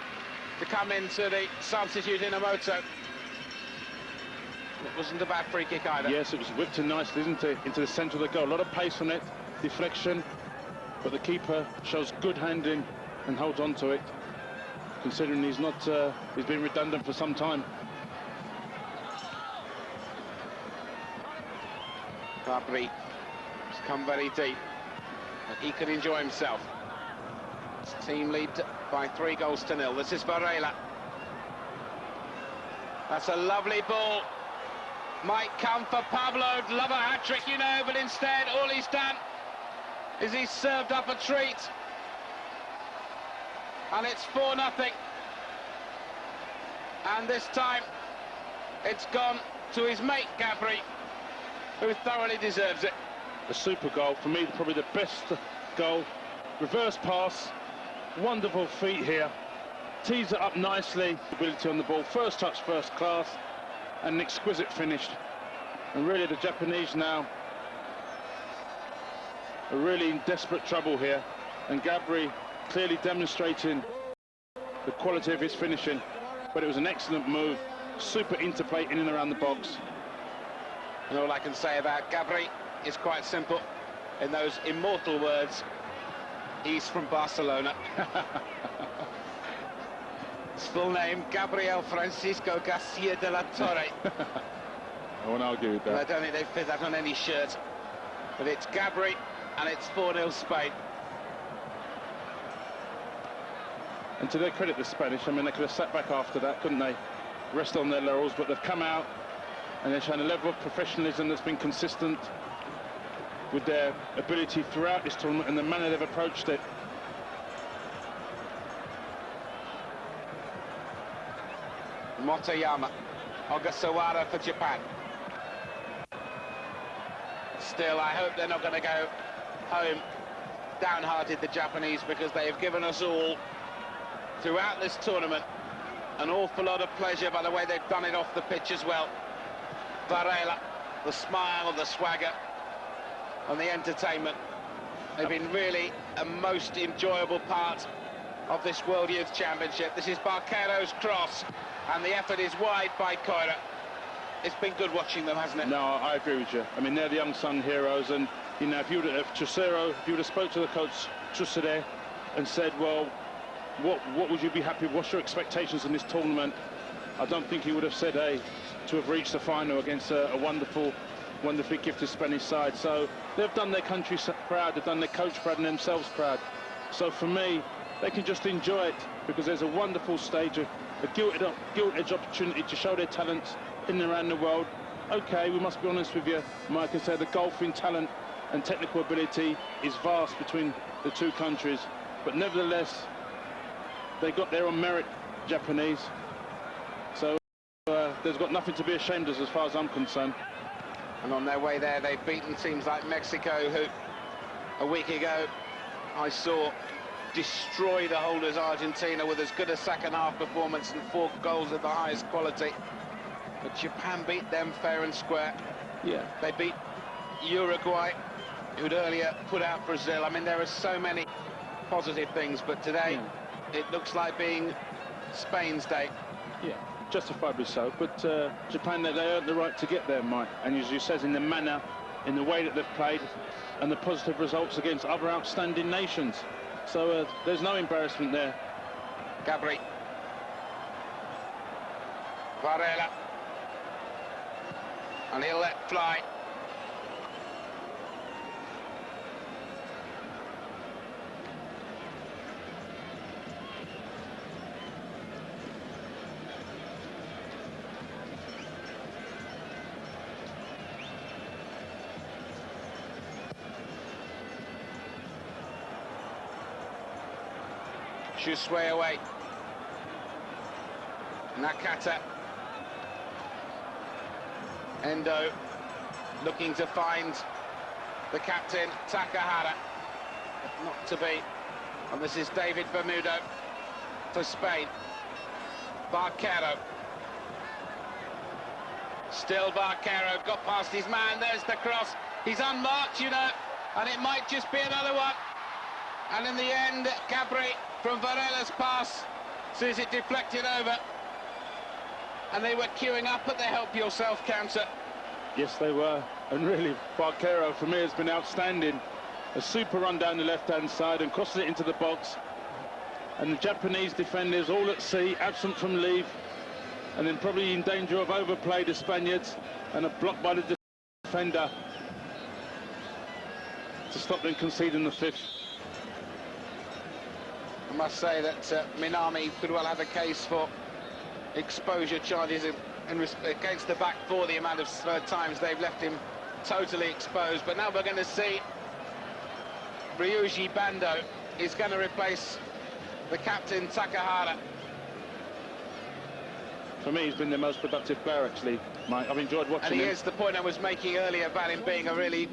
to come into the substitute Inamoto. It wasn't a bad free kick either. Yes, it was whipped in nicely, isn't it? Into the centre of the goal. A lot of pace on it, deflection, but the keeper shows good handling and holds on to it, considering he's been redundant for some time. Fabri has come very deep, and he can enjoy himself. His team lead by 3-0. This is Varela. That's a lovely ball. Might come for Pablo. Love a hat-trick, you know, but instead all he's done is he's served up a treat. And it's 4-0. And this time it's gone to his mate Gabri, who thoroughly deserves it. A super goal, for me probably the best goal. Reverse pass, wonderful feet here, tees it up nicely, ability on the ball, first touch, first class, and an exquisite finish. And really the Japanese now are really in desperate trouble here, and Gabri clearly demonstrating the quality of his finishing, but it was an excellent move, super interplay in and around the box. And all I can say about Gabri is quite simple. In those immortal words, he's from Barcelona. His full name, Gabriel Francisco Garcia de la Torre. I won't argue with that. And I don't think they fit that on any shirt. But it's Gabri, and it's 4-0 Spain. And to their credit, the Spanish, I mean, they could have sat back after that, couldn't they? Rest on their laurels, but they've come out and they're showing a level of professionalism that's been consistent with their ability throughout this tournament and the manner they've approached it. Motoyama, Ogasawara for Japan. Still, I hope they're not going to go home downhearted, the Japanese, because they have given us all, throughout this tournament, an awful lot of pleasure by the way they've done it off the pitch as well. Varela, the smile, the swagger, and the entertainment. They've been really a most enjoyable part of this World Youth Championship. This is Barquero's cross, and the effort is wide by Koira. It's been good watching them, hasn't it? No, I agree with you. I mean, they're the unsung heroes, and you know, if you would have spoke to the coach Chusere and said, well, what would you be happy? What's your expectations in this tournament? I don't think he would have said, hey, to have reached the final against a wonderfully gifted Spanish side. So they've done their country proud, they've done their coach proud and themselves proud. So for me, they can just enjoy it, because there's a wonderful stage, a gilt-edged opportunity to show their talents in and around the world. Okay, we must be honest with you, Mike, and say the golfing talent and technical ability is vast between the two countries, but nevertheless, they got there on merit, Japanese. So there's got nothing to be ashamed of as far as I'm concerned. And on their way there, they've beaten teams like Mexico, who a week ago I saw destroy the holders Argentina with as good a second-half performance and 4 goals of the highest quality. But Japan beat them fair and square. Yeah. They beat Uruguay, who'd earlier put out Brazil. I mean, there are so many positive things, but today it looks like being Spain's day. Yeah, justifiably so. But Japan, they earned the right to get there, Mike. And as you said, in the manner, in the way that they've played, and the positive results against other outstanding nations. So there's no embarrassment there. Gabri. Varela. And he'll let fly. Jisue away. Nakata. Endo looking to find the captain, Takahara. Not to be. And this is David Bermudo for Spain. Barquero. Still Barquero, got past his man, there's the cross. He's unmarked, you know, and it might just be another one. And in the end, Cabri from Varela's pass sees it deflected over. And they were queuing up at the help yourself counter. Yes, they were. And really, Barquero, for me, has been outstanding. A super run down the left-hand side and crosses it into the box. And the Japanese defenders all at sea, absent from leave, and then probably in danger of overplay, the Spaniards, and a block by the defender to stop them conceding the fifth. I must say that Minami could well have a case for exposure charges against the back four, the amount of times they've left him totally exposed. But now we're going to see Ryuji Bando is going to replace the captain, Takahara. For me, he's been the most productive player, actually, Mike. I've enjoyed watching him. And he is the point I was making earlier about him being a really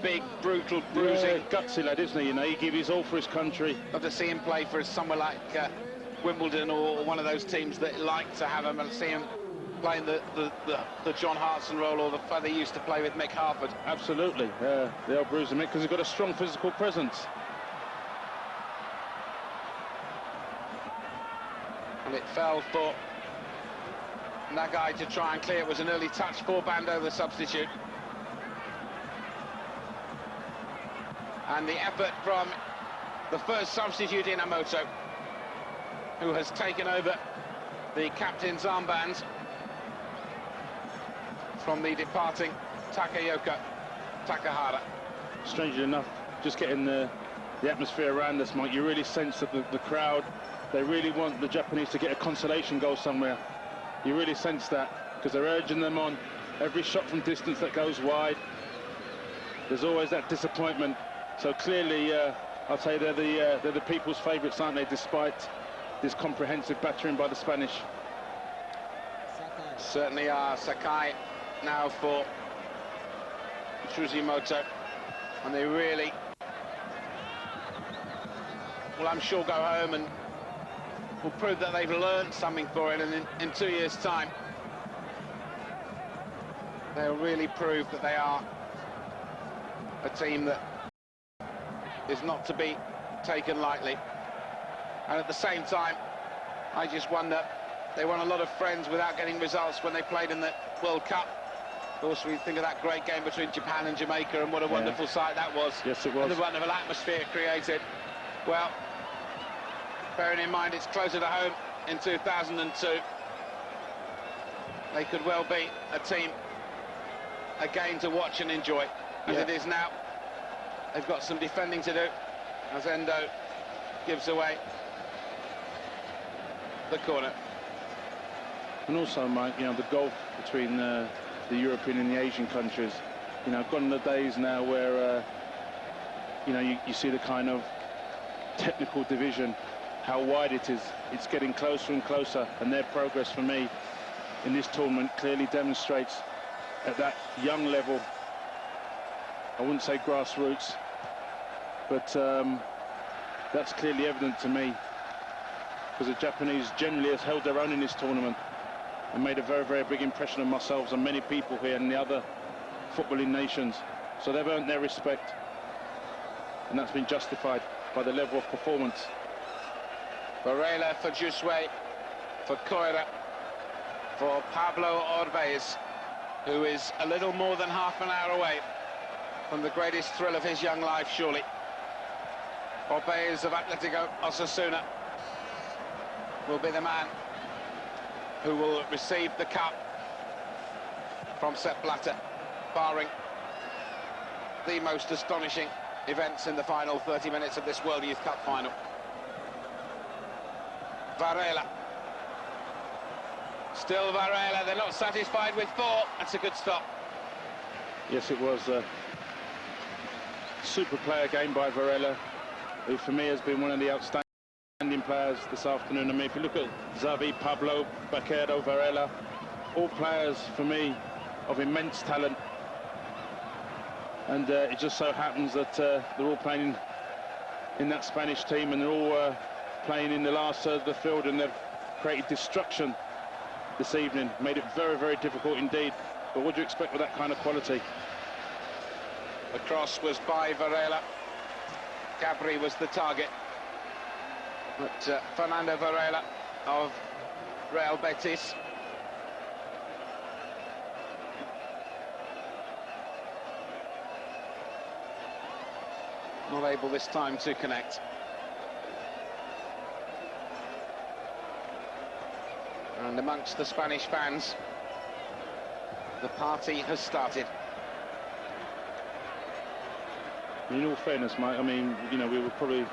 big, brutal, bruising... gutsy lad, isn't he? You know, he gives his all for his country. Love to see him play for somewhere like Wimbledon or one of those teams that like to have him, and see him playing the John Hartson role, or the father used to play with Mick Harford. Absolutely, the old bruiser Mick, because he's got a strong physical presence. And it fell for Nagai to try and clear. It was an early touch for Bando, the substitute. And the effort from the first substitute, Inamoto, who has taken over the captain's armband from the departing Takayuki Takahara. Strangely enough, just getting the atmosphere around us, Mike, you really sense that the crowd, they really want the Japanese to get a consolation goal somewhere. You really sense that, because they're urging them on. Every shot from distance that goes wide, there's always that disappointment. So clearly, I'll say they're the people's favourites, aren't they, despite this comprehensive battering by the Spanish. Certainly are. Sakai now for Tsujimoto, and they really will, I'm sure, go home and will prove that they've learned something for it, and in 2 years' time they'll really prove that they are a team that is not to be taken lightly. And at the same time, I just wonder, they won a lot of friends without getting results when they played in the World Cup. Of course, we think of that great game between Japan and Jamaica, and what a wonderful sight that was. Yes, it was. And the wonderful atmosphere created. Well, bearing in mind it's closer to home in 2002, they could well be a team again to watch and enjoy. As it is now, they've got some defending to do, as Endo gives away the corner. And also, Mike, you know, the gulf between the European and the Asian countries, you know, gone are the days now where, you know, you see the kind of technical division, how wide it is. It's getting closer and closer, and their progress for me in this tournament clearly demonstrates at that young level, I wouldn't say grassroots, but that's clearly evident to me, because the Japanese generally has held their own in this tournament and made a very, very big impression on myself and many people here in the other footballing nations. So they've earned their respect, and that's been justified by the level of performance. Varela for Jusue, for Koira, for Pablo Orbez, who is a little more than half an hour away from the greatest thrill of his young life, surely. Orbez of Atletico Osasuna will be the man who will receive the cup from Sepp Blatter, barring the most astonishing events in the final 30 minutes of this World Youth Cup final. Varela. Still Varela, they're not satisfied with 4. That's a good stop. Yes, it was a super player game by Varela, who for me has been one of the outstanding outstanding players this afternoon. I mean, if you look at Xavi, Pablo, Baquero, Varela, all players, for me, of immense talent. And it just so happens that they're all playing in that Spanish team, and they're all playing in the last third of the field, and they've created destruction this evening. Made it very, very difficult indeed. But what do you expect with that kind of quality? The cross was by Varela. Gabri was the target. But Fernando Varela of Real Betis. Not able this time to connect. And amongst the Spanish fans, the party has started. In all fairness, Mike, I mean, you know, we were probably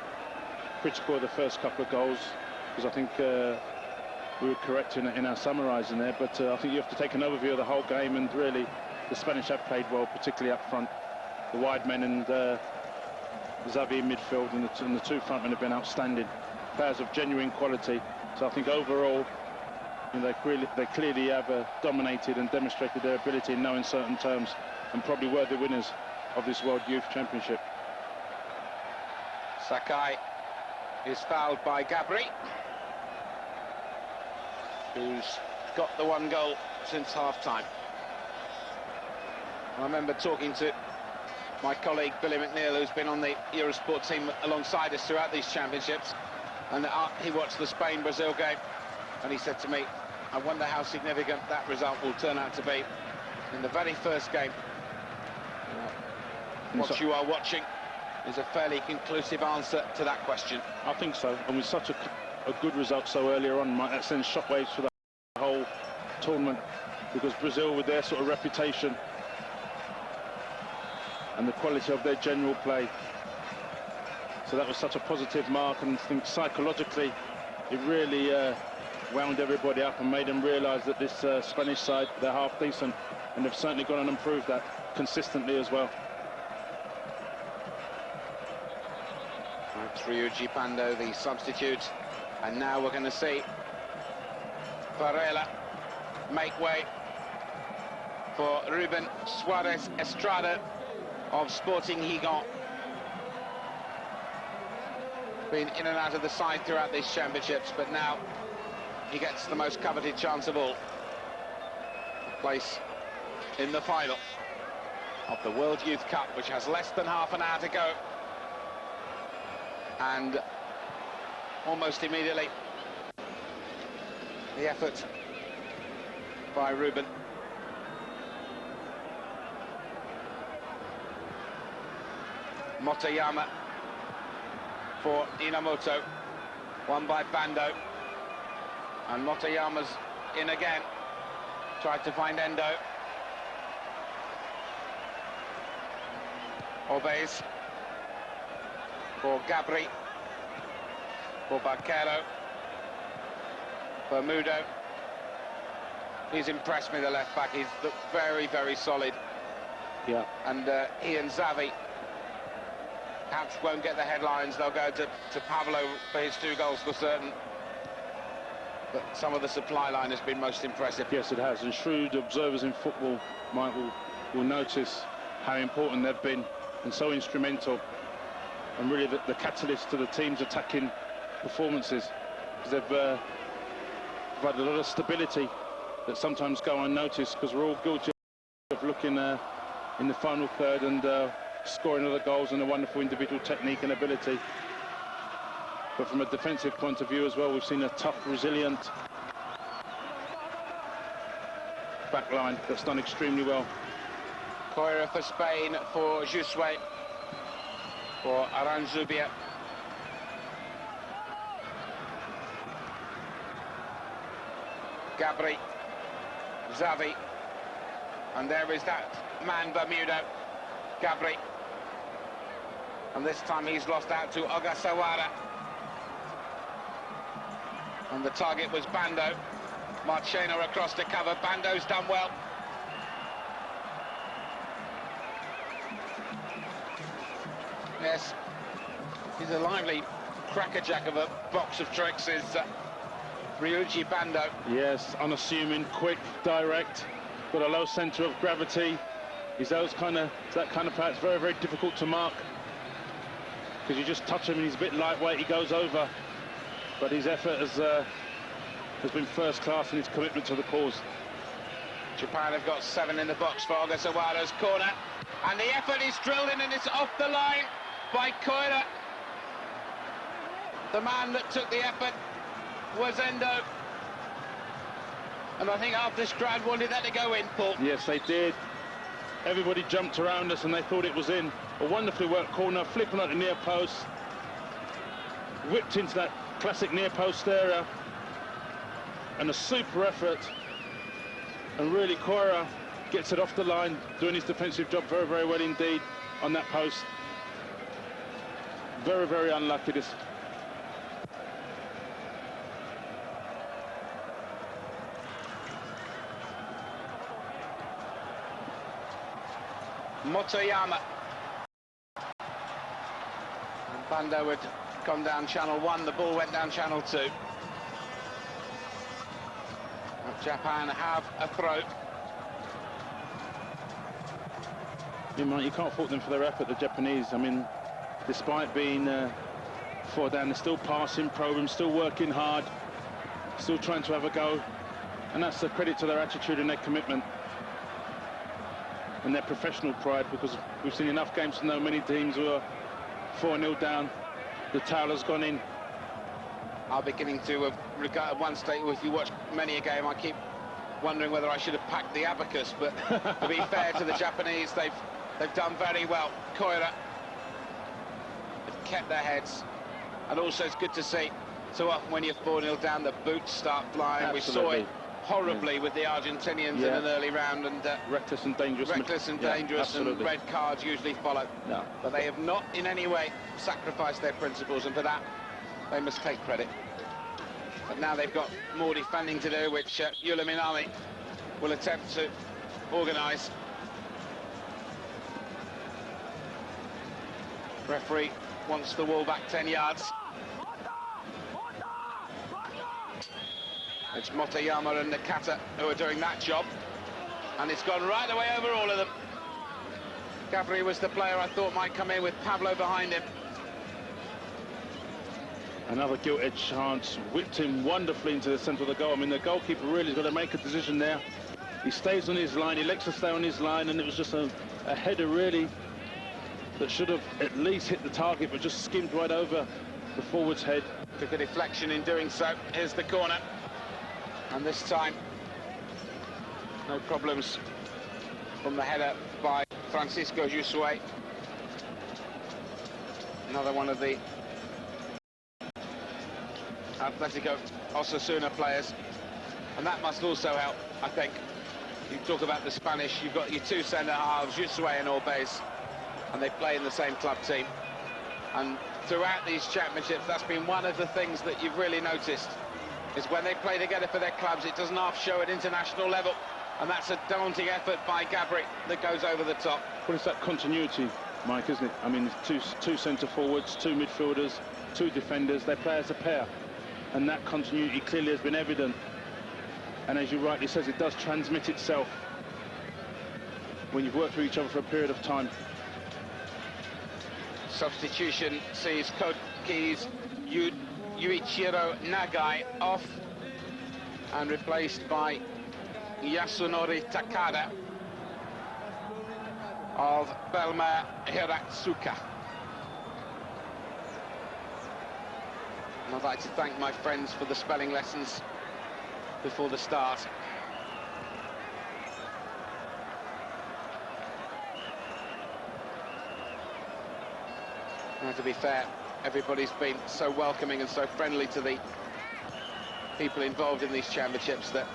critical of the first couple of goals, because I think we were correct in our summarising there, but I think you have to take an overview of the whole game, and really the Spanish have played well, particularly up front. The wide men and Xavi in midfield, and the two front men have been outstanding. Players of genuine quality. So I think overall, you know, they clearly have dominated and demonstrated their ability in no uncertain terms, and probably worthy winners of this World Youth Championship. Sakai is fouled by Gabri, who's got the one goal since half-time. I remember talking to my colleague Billy McNeil, who's been on the Eurosport team alongside us throughout these championships, and he watched the Spain-Brazil game, and he said to me, I wonder how significant that result will turn out to be in the very first game. What you are watching is a fairly conclusive answer to that question. I think so, and with such a good result so earlier on, that sends shockwaves for the whole tournament, because Brazil, with their sort of reputation and the quality of their general play, so that was such a positive mark, and I think psychologically it really wound everybody up and made them realise that this Spanish side, they're half decent, and they've certainly gone and improved that consistently as well. That's Ryuji Pando, the substitute, and now we're going to see Varela make way for Ruben Suarez Estrada of Sporting Gijon. Been in and out of the side throughout these championships, but now he gets the most coveted chance of all. A place in the final of the World Youth Cup, which has less than half an hour to go. And almost immediately, the effort by Ruben. Motoyama for Inamoto, won by Bando, and Motoyama's in again, tried to find Endo. Obeys for Gabri, for Baquero, for Mudo. He's impressed me, the left back. He's looked very, very solid. Yeah. And he and Xavi perhaps won't get the headlines. They'll go to Pablo for his 2 goals for certain. But some of the supply line has been most impressive. Yes, it has. And shrewd observers in football will notice how important they've been and so instrumental, and really the catalyst to the team's attacking performances, because they've provided a lot of stability that sometimes go unnoticed, because we're all guilty of looking in the final third and scoring other goals and a wonderful individual technique and ability. But from a defensive point of view as well, we've seen a tough, resilient back line that's done extremely well. Coira for Spain, for Jusue, for Aranzubia. Gabri, Xavi, and there is that man Bermudo, Gabri, and this time he's lost out to Ogasawara, and the target was Bando. Marchena across to cover. Bando's done well. Yes, he's a lively crackerjack of a box of tricks is Ryuji Bando. Yes, unassuming, quick, direct, got a low centre of gravity. He's that kind of player. It's very, very difficult to mark because you just touch him and he's a bit lightweight. He goes over, but his effort has been first class in his commitment to the cause. Japan have got 7 in the box for Ogasawara's corner, and the effort is drilled in and it's off the line by Koira. The man that took the effort was Endo, and I think half this crowd wanted that to go in, Paul. Yes, they did. Everybody jumped around us and they thought it was in. A wonderfully worked corner, flipping at the near post, whipped into that classic near post area, and a super effort. And really, Koira gets it off the line, doing his defensive job very, very well indeed on that post. Very, very unlucky this. Motoyama. And Bando had gone down channel 1, the ball went down channel 2. Japan have a throw. You can't fault them for their effort, the Japanese. I mean, despite being 4 down, they're still passing, probing, still working hard, still trying to have a go. And that's a credit to their attitude and their commitment and their professional pride, because we've seen enough games to know many teams who are 4-0 down. The towel has gone in. I'm beginning to regard at one stage, if you watch many a game, I keep wondering whether I should have packed the abacus, but to be fair to the Japanese, they've done very well. Koira have kept their heads, and also it's good to see so often when you're 4-0 down, the boots start flying. Absolutely. We saw it horribly with the Argentinians in an early round, and reckless and dangerous. And red cards usually follow. No. But they have not in any way sacrificed their principles, and for that they must take credit. But now they've got more defending to do, which Yula Minami will attempt to organise. Referee wants the wall back 10 yards. It's Motoyama and Nakata who are doing that job, and it's gone right away over all of them. Gabri was the player I thought might come in with Pablo behind him. Another gilt-edged chance, whipped him wonderfully into the centre of the goal. I mean, the goalkeeper really has got to make a decision there. He stays on his line, he elects to stay on his line, and it was just a header really that should have at least hit the target, but just skimmed right over the forward's head. Took a deflection in doing so. Here's the corner, and this time no problems from the header by Francisco Jusue. Another one of the Atletico Osasuna players, and that must also help, I think. You talk about the Spanish, you've got your 2 centre-halves, Jusue and Orbez, and they play in the same club team. And throughout these championships, that's been one of the things that you've really noticed, is when they play together for their clubs, it doesn't half show at international level, and that's a daunting effort by Gabri that goes over the top. Well, it's that continuity, Mike, isn't it? I mean, two centre-forwards, 2 midfielders, 2 defenders, they play as a pair. And that continuity clearly has been evident. And as you rightly says, it does transmit itself when you've worked with each other for a period of time. Substitution sees Koki's Yuichiro Nagai off and replaced by Yasunori Takada of Belma Hiratsuka. And I'd like to thank my friends for the spelling lessons before the start. Now, to be fair, everybody's been so welcoming and so friendly to the people involved in these championships that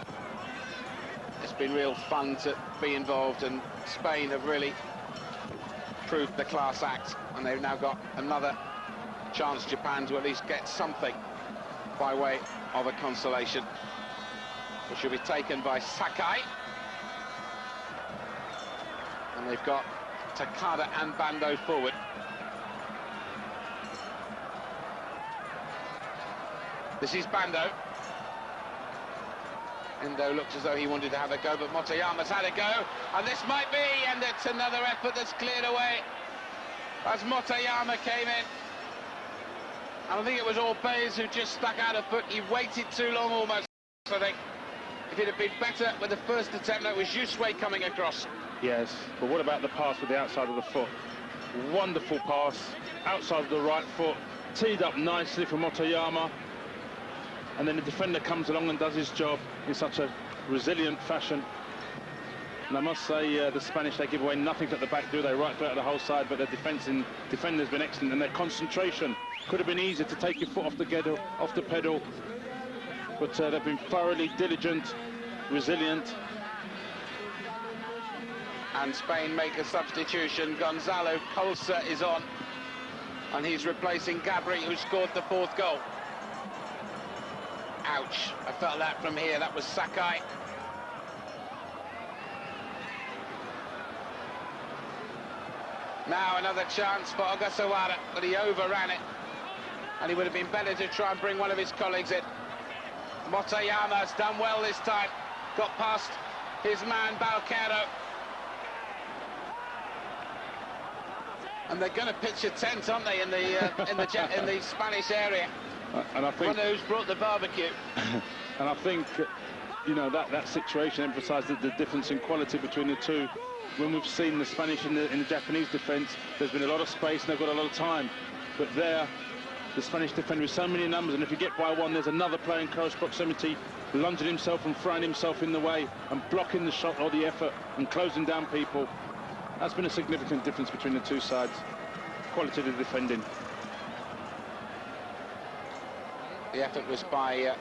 it's been real fun to be involved, and Spain have really proved the class act, and they've now got another chance, Japan, to at least get something by way of a consolation, which will be taken by Sakai. And they've got Takada and Bando forward. This is Bando. Endo looks as though he wanted to have a go, but Motoyama's had a go, and this might be, and it's another effort that's cleared away as Motoyama came in. And I think it was Puedes who just stuck out a foot. He waited too long almost, I think. If he'd have been better with the first attempt, that was Yusui coming across. Yes, but what about the pass with the outside of the foot? Wonderful pass, outside of the right foot, teed up nicely for Motoyama. And then the defender comes along and does his job in such a resilient fashion. And I must say, the Spanish, they give away nothing at the back, do they? Right throughout the whole side, but their defender's been excellent, and their concentration could have been easier to take your foot off the pedal. But they've been thoroughly diligent, resilient. And Spain make a substitution. Gonzalo Colsa is on, and he's replacing Gabri, who scored the 4th goal. Ouch, I felt that from here. That was Sakai. Now another chance for Ogasawara, but he overran it. And he would have been better to try and bring one of his colleagues in. Motoyama's done well this time. Got past his man, Balquero. And they're going to pitch a tent, aren't they, in the Spanish area? And I think, one who's brought the barbecue. And I think, you know, that situation emphasised the difference in quality between the two. When we've seen the Spanish in the Japanese defence, there's been a lot of space and they've got a lot of time. But there, the Spanish defender with so many numbers, and if you get by one, there's another player in close proximity, lunging himself and throwing himself in the way and blocking the shot or the effort and closing down people. That's been a significant difference between the two sides. Quality of the defending. The effort was by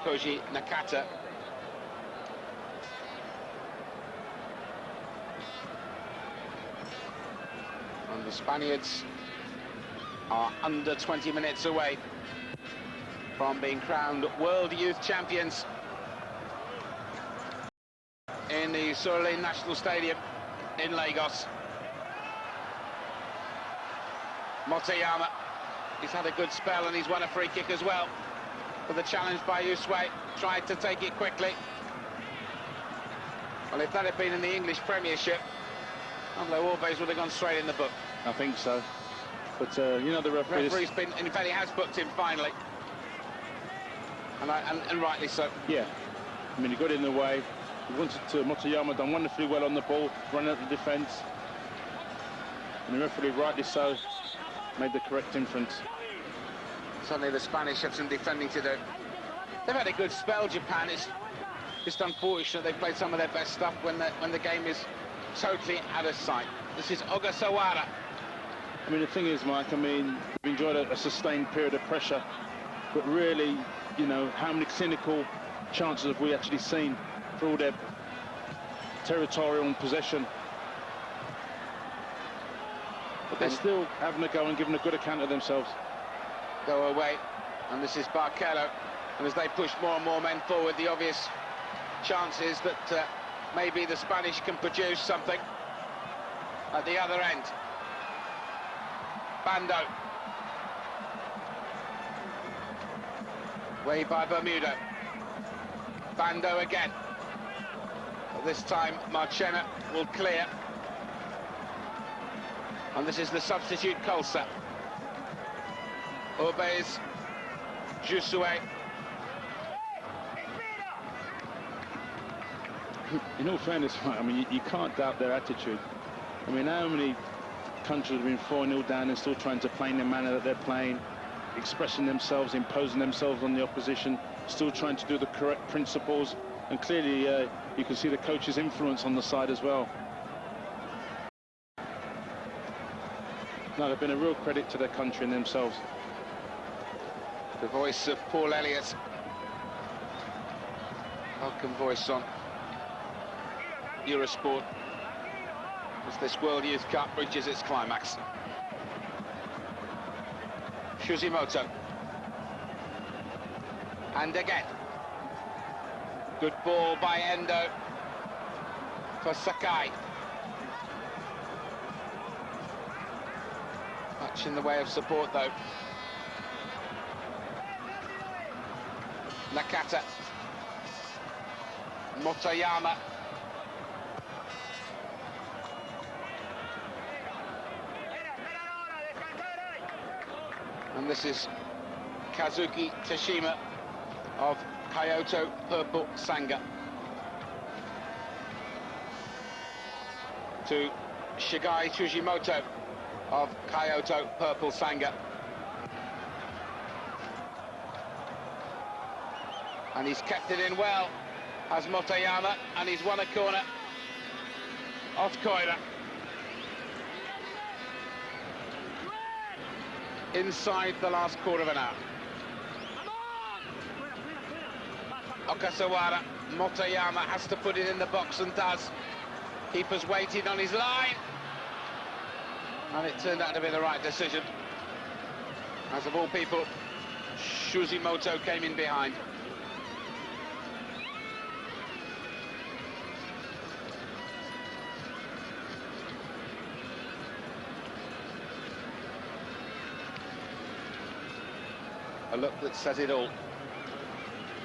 Koji Nakata. And the Spaniards are under 20 minutes away from being crowned World Youth Champions in the Surulere National Stadium in Lagos. Motoyama, he's had a good spell and he's won a free kick as well. But the challenge by Yusui, tried to take it quickly. Well, if that had been in the English Premiership, Puedes would have gone straight in the book. I think so. But, you know, the referee's been, in fact, he has booked him finally. And rightly so. Yeah. I mean, he got in the way. He wanted to, Motoyama done wonderfully well on the ball, running at the defence. And the referee, rightly so, made the correct inference. Suddenly the Spanish have some defending to do. They've had a good spell, Japan. It's just unfortunate they've played some of their best stuff when the game is totally out of sight. This is Ogasawara. I mean, the thing is, Mike, I mean, we've enjoyed a sustained period of pressure, but really, you know, how many clinical chances have we actually seen for all their territorial possession? But they're still having a go and giving a good account of themselves. Go away, and this is Barquero. And as they push more and more men forward, the obvious chances that maybe the Spanish can produce something at the other end. Bando. Way by Bermuda. Bando again. But this time Marchena will clear. And this is the substitute Colsa. Puedes, Yusui. In all fairness, I mean, you can't doubt their attitude. I mean, how many countries have been 4-0 down and still trying to play in the manner that they're playing, expressing themselves, imposing themselves on the opposition, still trying to do the correct principles, and clearly you can see the coach's influence on the side as well. No, they've been a real credit to their country and themselves. The voice of Paul Elliott. Welcome voice on Eurosport as this World Youth Cup reaches its climax. Shuzimoto. And again. Good ball by Endo for Sakai. Much in the way of support though. Nakata. Motoyama. And this is Kazuki Tashima of Kyoto Purple Sanga. To Shigai Tsujimoto of Kyoto Purple Sanga. And he's kept it in well, as Motoyama, and he's won a corner off Koira. Inside the last quarter of an hour. Okasawara, Motoyama has to put it in the box and does. Keeper's waited on his line. And it turned out to be the right decision. As of all people, Tsujimoto came in behind. A look that says it all.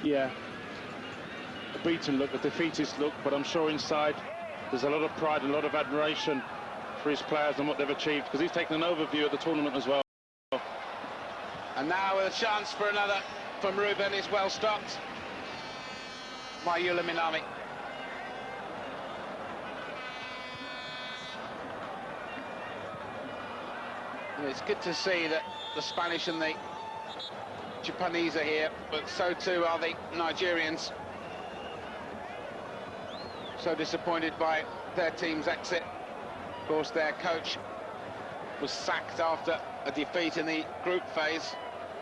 Yeah, a beaten look, a defeatist look, but I'm sure inside there's a lot of pride and a lot of admiration for his players and what they've achieved, because he's taken an overview of the tournament as well. And now with a chance for another from Ruben is well stopped by Yula Minami. And it's good to see that the Spanish and the Japanese are here, but so too are the Nigerians. So disappointed by their team's exit. Of course, their coach was sacked after a defeat in the group phase.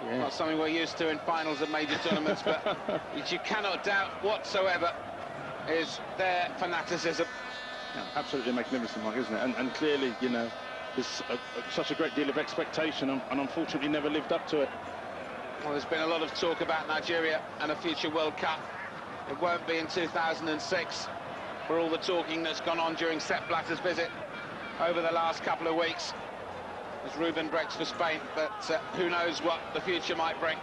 Yeah. Not something we're used to in finals of major tournaments, but which you cannot doubt whatsoever is their fanaticism. Yeah, absolutely magnificent, Mark, isn't it? And clearly, you know, there's such a great deal of expectation, and unfortunately never lived up to it. Well, there's been a lot of talk about Nigeria and a future World Cup. It won't be in 2006 for all the talking that's gone on during Sepp Blatter's visit over the last couple of weeks as Ruben breaks for Spain, but who knows what the future might bring.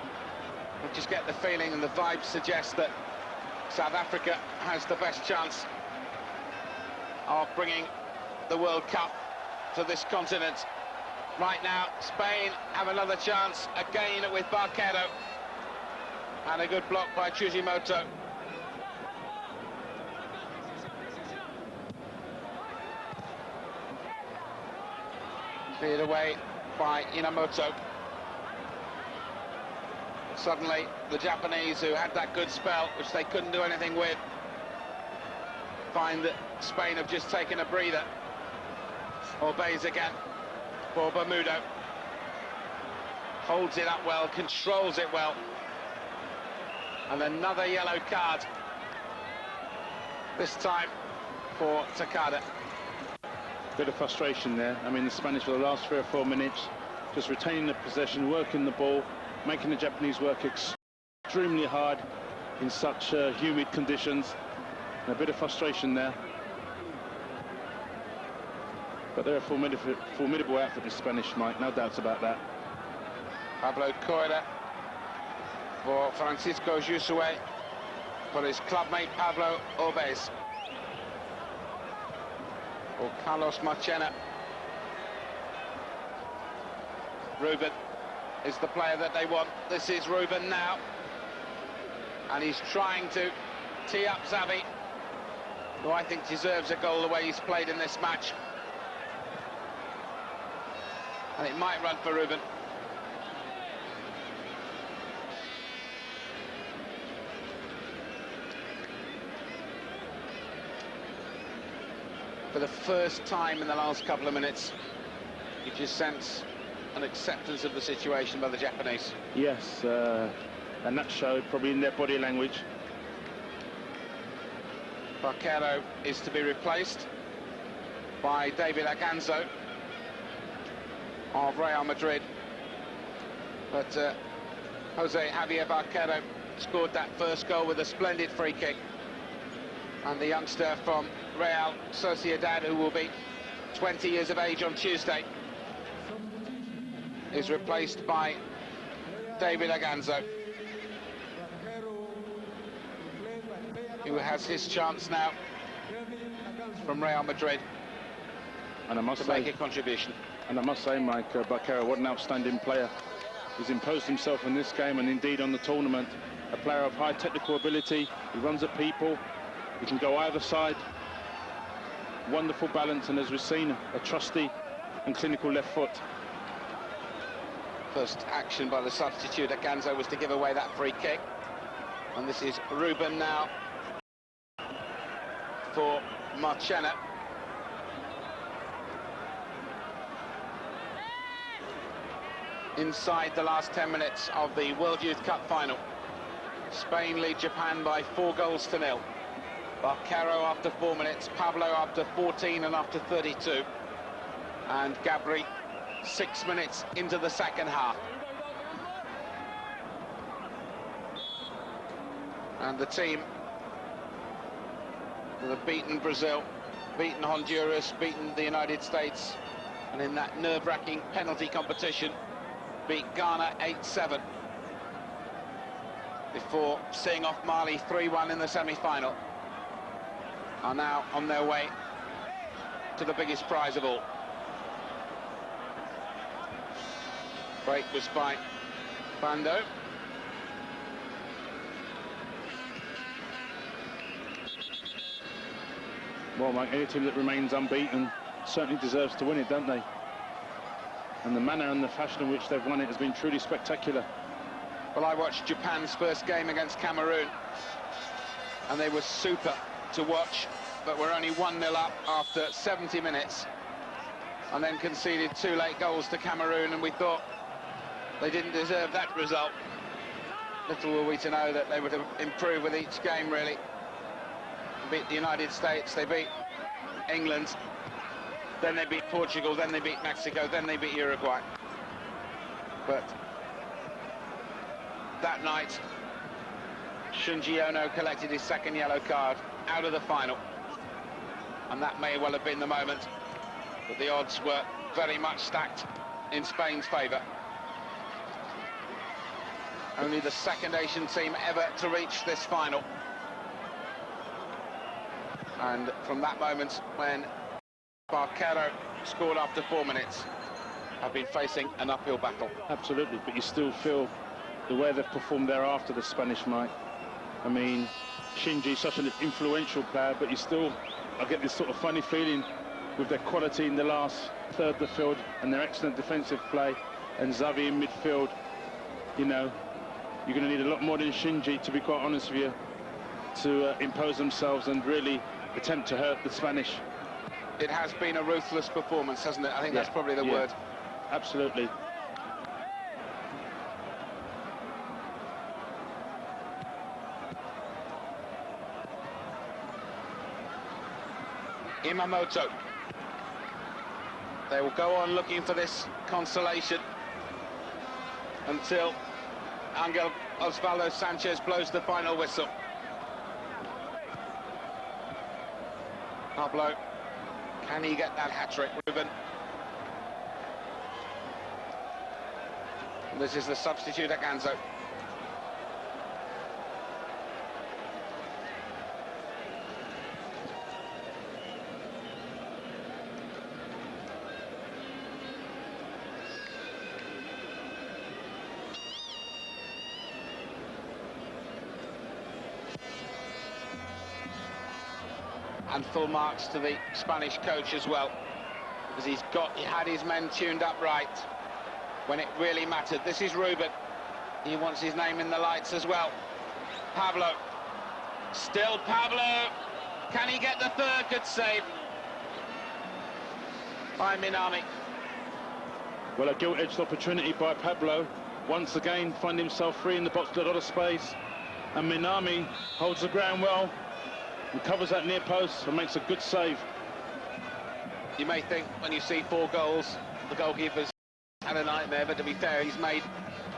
We just get the feeling and the vibe suggests that South Africa has the best chance of bringing the World Cup to this continent. Right now, Spain have another chance again with Barquero. And a good block by Tsujimoto. Cleared away by Inamoto. Suddenly, the Japanese, who had that good spell, which they couldn't do anything with, find that Spain have just taken a breather. Obeys again. For Bermudo. Holds it up well, controls it well. And another yellow card. This time for Takada. Bit of frustration there. I mean, the Spanish for the last 3 or 4 minutes, just retaining the possession, working the ball, making the Japanese work extremely hard in such humid conditions. And a bit of frustration there. But they're a formidable outfit, the Spanish, Mike, no doubts about that. Pablo Coira for Francisco Jusue, for his clubmate Pablo Obeys. For Carlos Marchena. Ruben is the player that they want. This is Ruben now. And he's trying to tee up Xavi, who I think deserves a goal the way he's played in this match. And it might run for Ruben. For the first time in the last couple of minutes, you just sense an acceptance of the situation by the Japanese. Yes, and that showed probably in their body language. Barquero is to be replaced by David Aganzo of Real Madrid, but Jose Javier Barquero scored that first goal with a splendid free kick, and the youngster from Real Sociedad, who will be 20 years of age on Tuesday, is replaced by David Aganzo. who has his chance now from Real Madrid And I must to say, make a contribution. And I must say, Mike, Barquero, what an outstanding player. He's imposed himself in this game and indeed on the tournament. A player of high technical ability. He runs at people. He can go either side. Wonderful balance, and as we've seen, a trusty and clinical left foot. First action by the substitute at Ganzo was to give away that free kick. And this is Ruben now for Marchena. Inside the last 10 minutes of the World Youth Cup final. Spain lead Japan by 4-0. Barquero after 4 minutes, Pablo after 14 and after 32. And Gabri 6 minutes into the second half. And the team that have beaten Brazil, beaten Honduras, beaten the United States, and in that nerve-wracking penalty competition, beat Ghana 8-7 before seeing off Mali 3-1 in the semi-final, are now on their way to the biggest prize of all. Break was by Bando. Well, Mike, any team that remains unbeaten certainly deserves to win it, don't they? And the manner and the fashion in which they've won it has been truly spectacular. Well, I watched Japan's first game against Cameroon, and they were super to watch, but were only 1-0 up after 70 minutes, and then conceded 2 late goals to Cameroon, and we thought they didn't deserve that result. Little were we to know that they would improve with each game, really. They beat the United States, they beat England, then they beat Portugal, then they beat Mexico, then they beat Uruguay. But that night, Shunji Ono collected his second yellow card out of the final. And that may well have been the moment, but the odds were very much stacked in Spain's favour. Only the second Asian team ever to reach this final. And from that moment, when Barquero scored after 4 minutes, have been facing an uphill battle. Absolutely, but you still feel the way they've performed thereafter, the Spanish, Mike. I mean, Shinji's such an influential player, but you still, I get this sort of funny feeling with their quality in the last third of the field and their excellent defensive play, and Xavi in midfield. You know, you're going to need a lot more than Shinji, to be quite honest with you, to impose themselves and really attempt to hurt the Spanish. It has been a ruthless performance, hasn't it? I think that's probably the word. Absolutely. Imamoto. They will go on looking for this consolation until Angel Osvaldo Sanchez blows the final whistle. Pablo, can he get that hat-trick? Ruben. This is the substitute at Ganzo. And full marks to the Spanish coach as well, because he had his men tuned up right when it really mattered. This is Ruben. He wants his name in the lights as well. Pablo. Still Pablo. Can he get the third? Good save by Minami. Well, a gilt-edged opportunity by Pablo. Once again, find himself free in the box with a lot of space. And Minami holds the ground well. And covers that near post and makes a good save. You may think when you see 4 goals, the goalkeeper's had a nightmare, but to be fair, he's made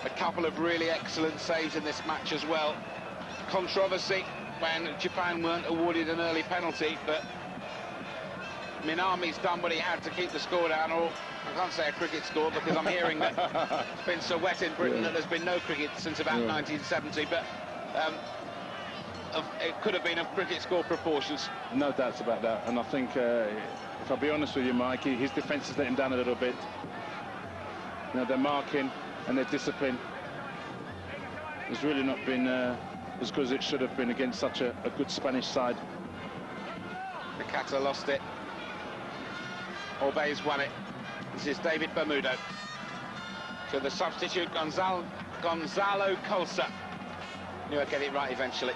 a couple of really excellent saves in this match as well. Controversy when Japan weren't awarded an early penalty, but Minami's done what he had to keep the score down, or I can't say a cricket score because I'm hearing that it's been so wet in Britain that there's been no cricket since about 1970, but it could have been of cricket score proportions. No doubts about that. And I think, if I'll be honest with you, Mike, his defence has let him down a little bit. You know, their marking and their discipline has really not been as good as it should have been against such a good Spanish side. Nakata lost it. Orbey's won it. This is David Bermudo. So the substitute, Gonzalo Colsa. Knew I'd get it right eventually.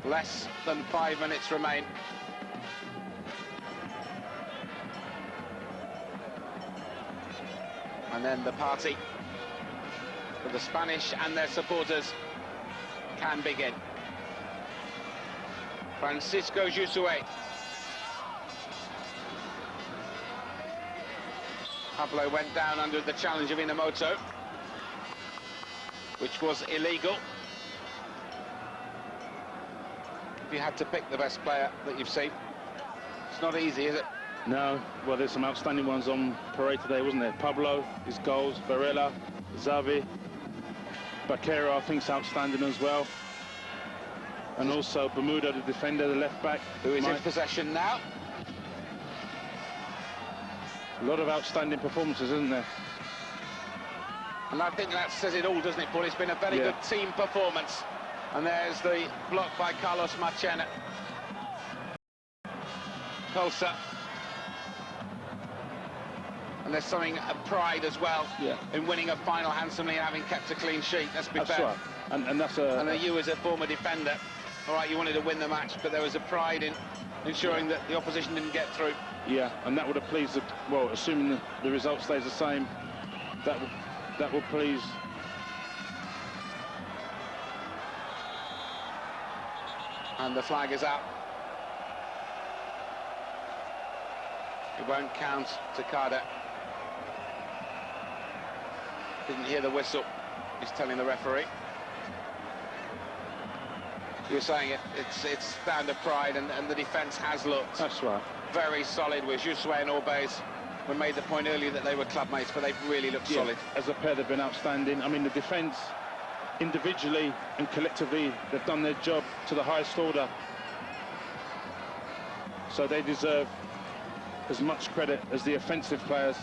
Less than 5 minutes remain. And then the party for the Spanish and their supporters can begin. Francisco Josué. Pablo went down under the challenge of Inamoto, which was illegal. If you had to pick the best player that you've seen, it's not easy, is it? No, well, there's some outstanding ones on parade today, wasn't there? Pablo, his goals, Varela, Xavi, Baquero, I think, is outstanding as well. And also Bermudo, the defender, the left-back. Who is in possession now. A lot of outstanding performances, isn't there? And I think that says it all, doesn't it, Paul? It's been a very good team performance. And there's the block by Carlos Marchena. Colsa. And there's something of pride as well in winning a final handsomely and having kept a clean sheet. Let's be fair. Right. And that's a... And you as a former defender, all right, you wanted to win the match, but there was a pride in ensuring that the opposition didn't get through. Yeah, and that would have pleased, well, assuming the result stays the same, that will please. And the flag is up. It won't count to Carter. Didn't hear the whistle. He's telling the referee. You're saying it's down to pride, and the defence has looked. That's right. Very solid with Josué and Orbey's. We made the point earlier that they were club mates, but they've really looked solid. As a pair, they've been outstanding. I mean, the defence, individually and collectively, they've done their job to the highest order. So they deserve as much credit as the offensive players,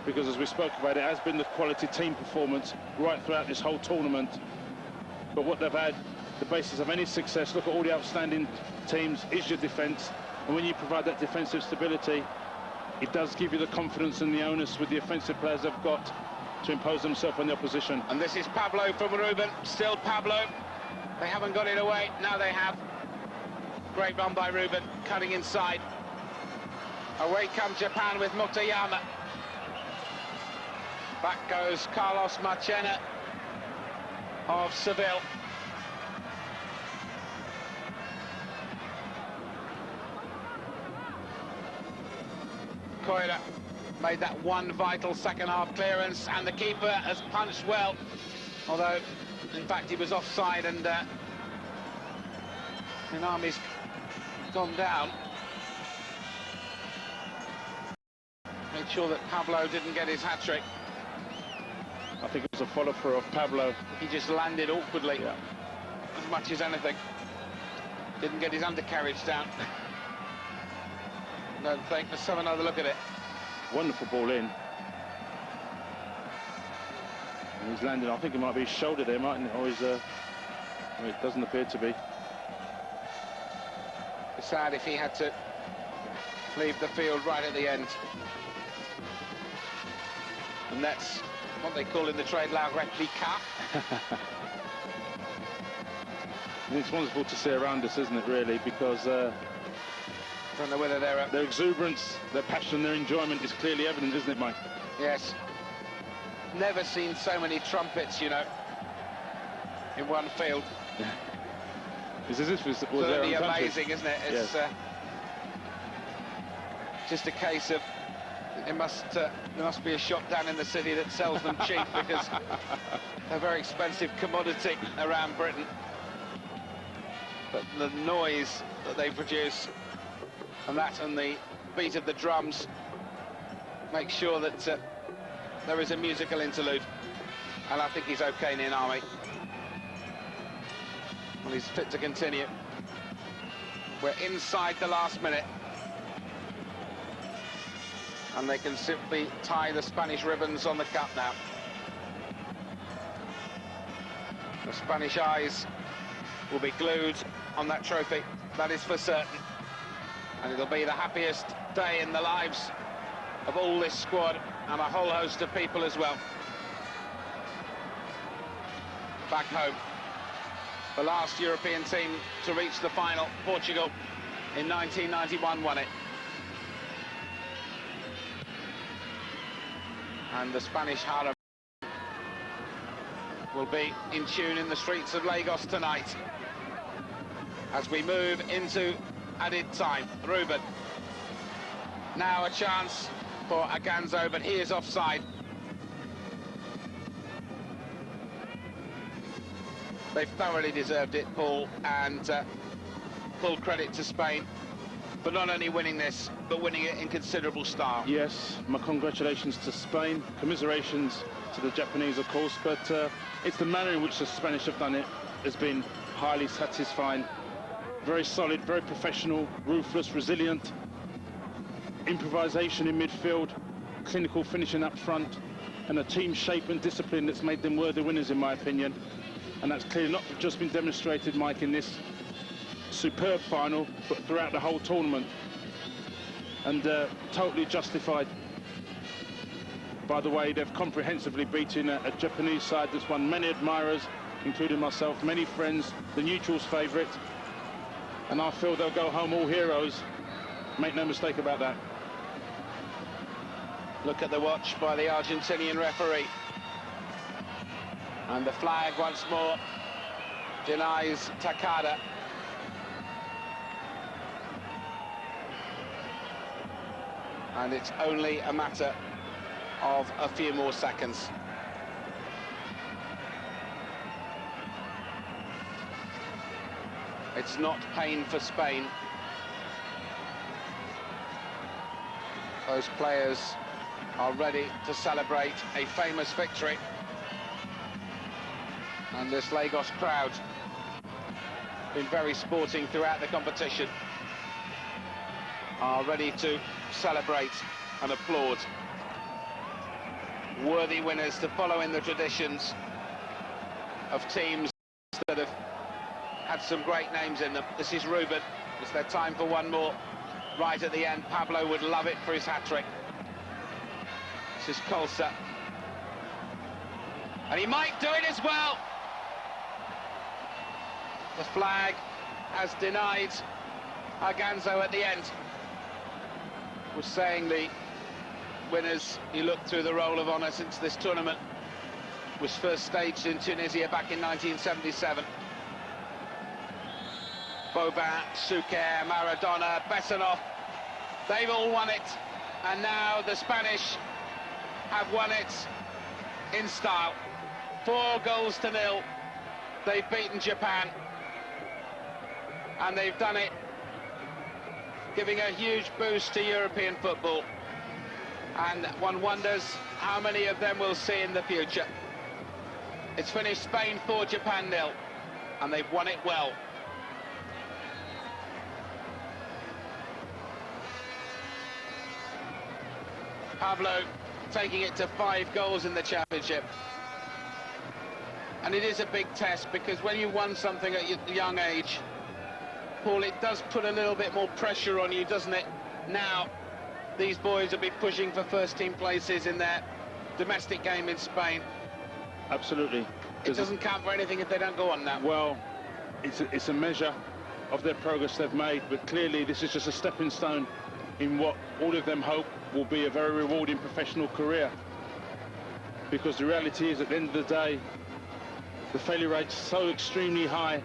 because as we spoke about, it has been the quality team performance right throughout this whole tournament. But what they've had, the basis of any success, look at all the outstanding teams, is your defence. And when you provide that defensive stability, it does give you the confidence and the onus with the offensive players they've got to impose themselves on the opposition. And this is Pablo from Ruben, still Pablo. They haven't got it away, now they have. Great run by Ruben, cutting inside. Away comes Japan with Mutayama. Back goes Carlos Marchena of Seville. Koira made that one vital second-half clearance, and the keeper has punched well, although, in fact, he was offside, and Inami's gone down. Made sure that Pablo didn't get his hat-trick. I think it was a follow-through of Pablo. He just landed awkwardly, as much as anything. Didn't get his undercarriage down. Don't think. Let's have another look at it. Wonderful ball in. And he's landed, I think it might be his shoulder there, mightn't it? Or his, well, it doesn't appear to be. It's sad if he had to leave the field right at the end. And that's what they call in the trade la replica. It's wonderful to see around us, isn't it, really? Because I don't know whether their exuberance, their passion, their enjoyment is clearly evident, isn't it, Mike? Yes. Never seen so many trumpets, you know, in one field. It's as if it was certainly their own amazing, isn't it? It's just a case of there must be a shop down in the city that sells them cheap, because they're a very expensive commodity around Britain. But the noise that they produce, and the beat of the drums, make sure that there is a musical interlude. And I think he's okay, Ninami. Well, he's fit to continue. We're inside the last minute. And they can simply tie the Spanish ribbons on the cup now. The Spanish eyes will be glued on that trophy, that is for certain. And it'll be the happiest day in the lives of all this squad and a whole host of people as well. Back home, the last European team to reach the final, Portugal, in 1991 won it. And the Spanish harem will be in tune in the streets of Lagos tonight as we move into added time. Ruben, now a chance for Aganzo, but he is offside. They've thoroughly deserved it, Paul, and full credit to Spain for not only winning this, but winning it in considerable style. Yes, my congratulations to Spain, commiserations to the Japanese, of course, but it's the manner in which the Spanish have done it has been highly satisfying. Very solid, very professional, ruthless, resilient. Improvisation in midfield, clinical finishing up front, and a team shape and discipline that's made them worthy winners, in my opinion. And that's clearly not just been demonstrated, Mike, in this superb final, but throughout the whole tournament. And totally justified by the way they've comprehensively beaten a Japanese side that's won many admirers, including myself, many friends, the neutrals' favourite. And I feel they'll go home all heroes. Make no mistake about that. Look at the watch by the Argentinian referee. And the flag once more denies Takada. And it's only a matter of a few more seconds. It's not pain for Spain. Those players are ready to celebrate a famous victory. And this Lagos crowd been very sporting throughout the competition, are ready to celebrate and applaud. Worthy winners to follow in the traditions of teams that have had some great names in them. This is Ruben. It's their time for one more right at the end. Pablo would love it for his hat-trick. This is Colsa. And he might do it as well. The flag has denied Aganzo at the end. Was saying the winners, you look through the roll of honour since this tournament was first staged in Tunisia back in 1977. Boban, Suker, Maradona, Bessanov, they've all won it, and now the Spanish have won it in style. 4-0. They've beaten Japan, and they've done it giving a huge boost to European football. And one wonders how many of them we'll see in the future. It's finished Spain 4, Japan 0, and they've won it well. Pablo taking it to 5 goals in the championship. And it is a big test, because when you won something at your young age, Paul, it does put a little bit more pressure on you, doesn't it? Now, these boys will be pushing for first-team places in their domestic game in Spain. Absolutely. It doesn't count for anything if they don't go on now. Well, it's a measure of their progress they've made, but clearly this is just a stepping stone in what all of them hope will be a very rewarding professional career. Because the reality is, at the end of the day, the failure rate's so extremely high,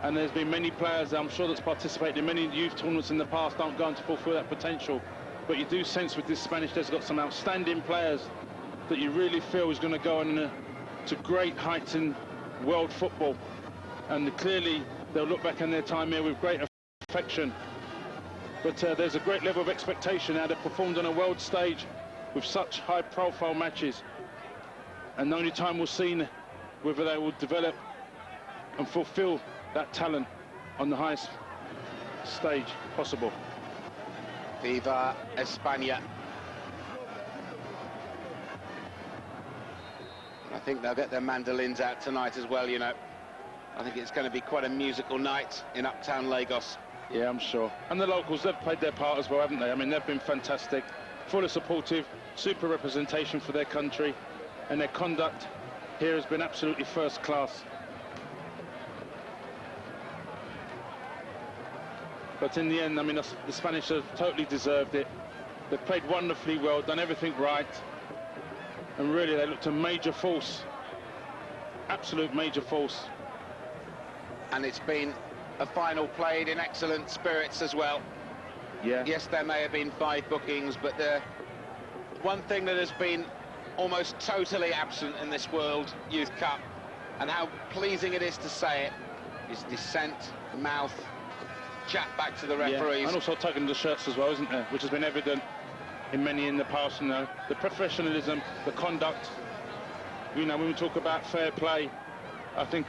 and there's been many players, I'm sure, that's participated in many youth tournaments in the past, aren't going to fulfill that potential. But you do sense with this Spanish, there's got some outstanding players that you really feel is going to go on to great heights in world football. And clearly, they'll look back on their time here with great affection. But there's a great level of expectation now. They've performed on a world stage with such high-profile matches, and only time will see whether they will develop and fulfill that talent on the highest stage possible. Viva España. I think they'll get their mandolins out tonight as well, you know. I think it's going to be quite a musical night in uptown Lagos. Yeah, I'm sure. And the locals, they've played their part as well, haven't they? I mean, they've been fantastic, fully supportive, super representation for their country, and their conduct here has been absolutely first class. But in the end, I mean, the Spanish have totally deserved it. They've played wonderfully well, done everything right, and really they looked a major force, absolute major force. And it's been a final played in excellent spirits as well. Yeah. Yes, there may have been 5 bookings, but the one thing that has been almost totally absent in this World Youth Cup, and how pleasing it is to say it, is dissent, mouth, chat back to the referees. Yeah. And also tugging the shirts as well, isn't there? Which has been evident in many in the past, you know. The professionalism, the conduct. You know, when we talk about fair play, I think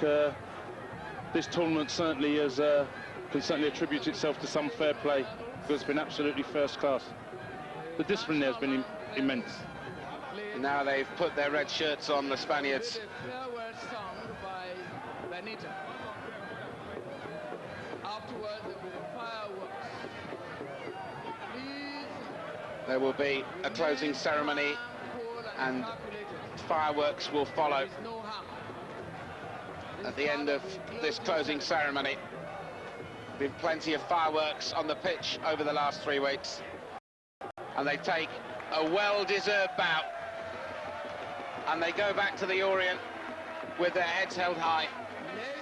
this tournament certainly has, can certainly attribute itself to some fair play, because it's been absolutely first class. The discipline there has been immense. Now they've put their red shirts on, the Spaniards. There will be a closing ceremony and fireworks will follow at the end of this closing ceremony. Been plenty of fireworks on the pitch over the last 3 weeks, and they take a well-deserved bow, and they go back to the Orient with their heads held high.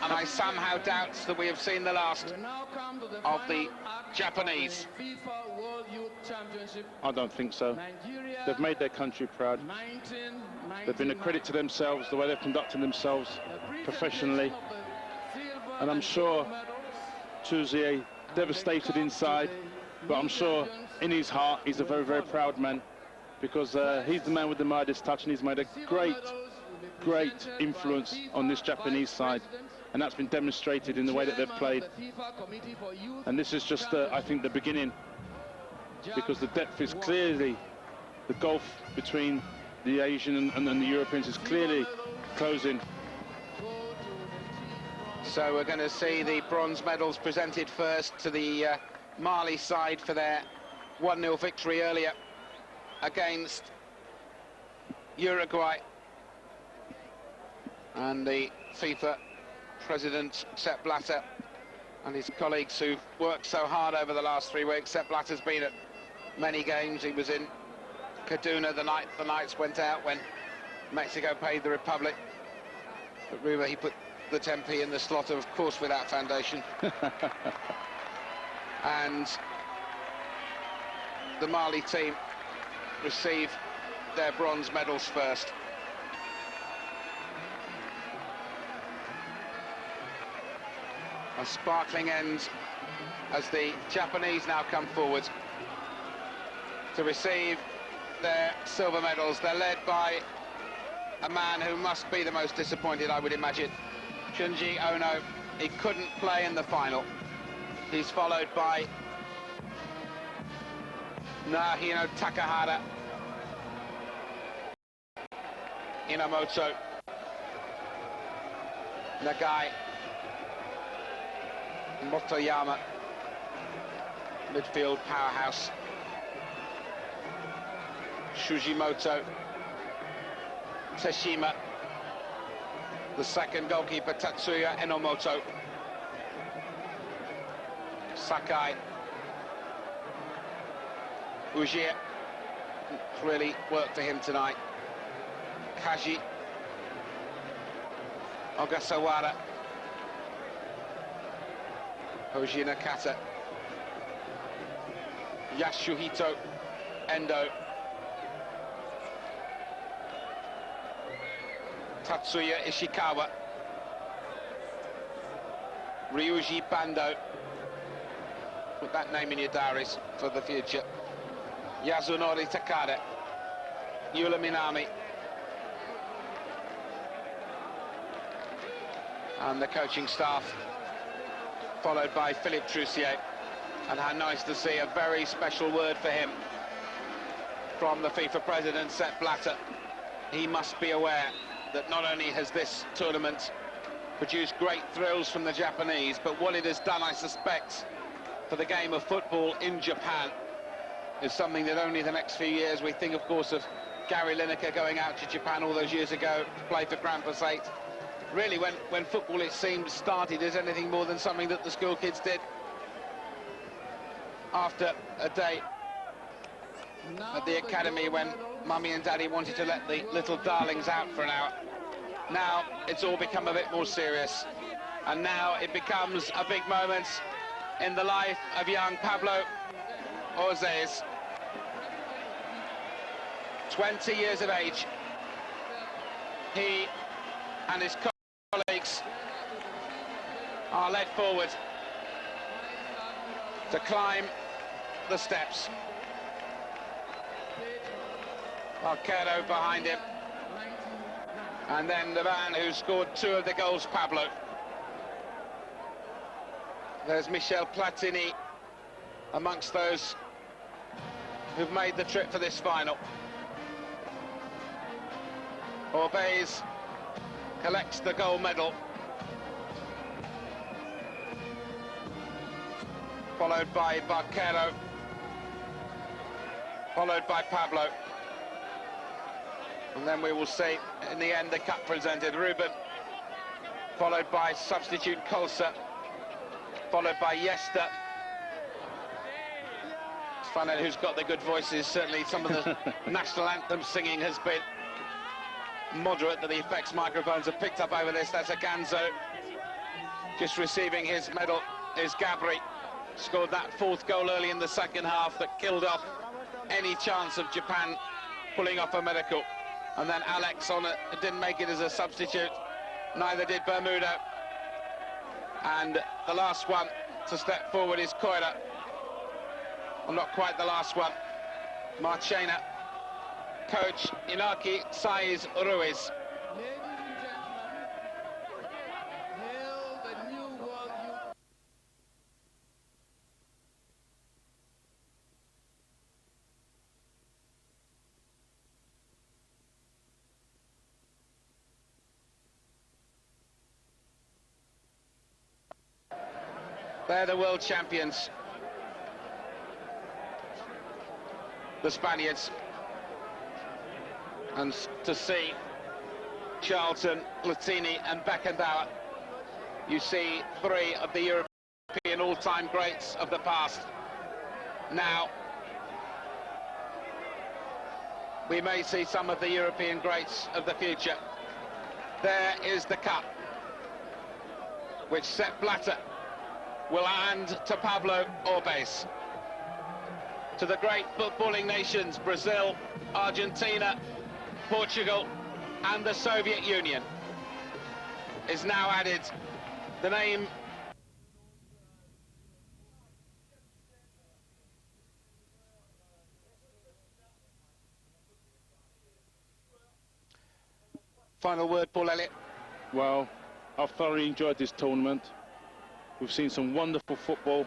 And I somehow doubt that we have seen the last of the Japanese. I don't think so. They've made their country proud. They've been a credit to themselves, the way they've conducted themselves professionally. And I'm sure Chuzier devastated inside, but I'm sure in his heart he's a very, very proud man, because he's the man with the Midas touch, and he's made a great influence on this Japanese side, and that's been demonstrated in the way that they've played. And this is just, I think, the beginning, because the depth is clearly, the gulf between the Asian and the Europeans is clearly closing. So we're going to see the bronze medals presented first to the Mali side for their 1-0 victory earlier against Uruguay. And the FIFA president, Sepp Blatter, and his colleagues who've worked so hard over the last 3 weeks. Sepp Blatter's been at many games. He was in Kaduna the night the lights went out when Mexico paid the Republic. But rumour he put the Tempe in the slot, of course, without foundation. And the Mali team receive their bronze medals first. A sparkling end as the Japanese now come forward to receive their silver medals. They're led by a man who must be the most disappointed, I would imagine, Shunji Ono. He couldn't play in the final. He's followed by Nahino Takahara, Inamoto, Nagai, Motoyama, midfield powerhouse, Shujimoto, Teshima, the second goalkeeper Tatsuya Enomoto, Sakai, Ujier, really worked for him tonight, Kaji, Ogasawara, Hoji Nakata, Yasuhito, Endo, Tatsuya Ishikawa, Ryuji Bando, put that name in your diaries for the future, Yasunori Takada, Yula Minami. And the coaching staff, followed by Philippe Troussier. And how nice to see a very special word for him from the FIFA president, Sepp Blatter. He must be aware that not only has this tournament produced great thrills from the Japanese, but what it has done, I suspect, for the game of football in Japan is something that only the next few years, we think, of course, of Gary Lineker going out to Japan all those years ago to play for Grand Passate. Really, when football, it seems, started as anything more than something that the school kids did after a day at the academy when Mummy and Daddy wanted to let the little darlings out for an hour. Now it's all become a bit more serious, and now it becomes a big moment in the life of young Pablo Orzes. 20 years of age. He and his colleagues are led forward to climb the steps. Arcado behind him, and then the man who scored 2 of the goals, Pablo. There's Michel Platini amongst those who've made the trip for this final. Orbez collects the gold medal, followed by Barquero, followed by Pablo. And then we will see, in the end, the cup presented. Ruben, followed by substitute Kolsa, followed by Yesta. Let's find out who's got the good voices. Certainly some of the national anthem singing has been moderate, that the effects microphones have picked up over this. That's Aganzo. Just receiving his medal is Gabri. Scored that 4th goal early in the second half that killed off any chance of Japan pulling off a miracle. And then Alex on it didn't make it as a substitute, neither did Bermudo. And the last one to step forward is Koira. Well, not quite the last one. Marchena. Coach Inaki Saiz Ruiz. Hail the new world youth. They're the world champions, the Spaniards. And to see Charlton, Latini and Beckenbauer, you see 3 of the European all-time greats of the past. Now we may see some of the European greats of the future. There is the cup, which Sepp Blatter will hand to Pablo Orbez. To the great footballing nations, Brazil, Argentina, Portugal and the Soviet Union, is now added the name final word, Paul Elliott. Well, I've thoroughly enjoyed this tournament. We've seen some wonderful football,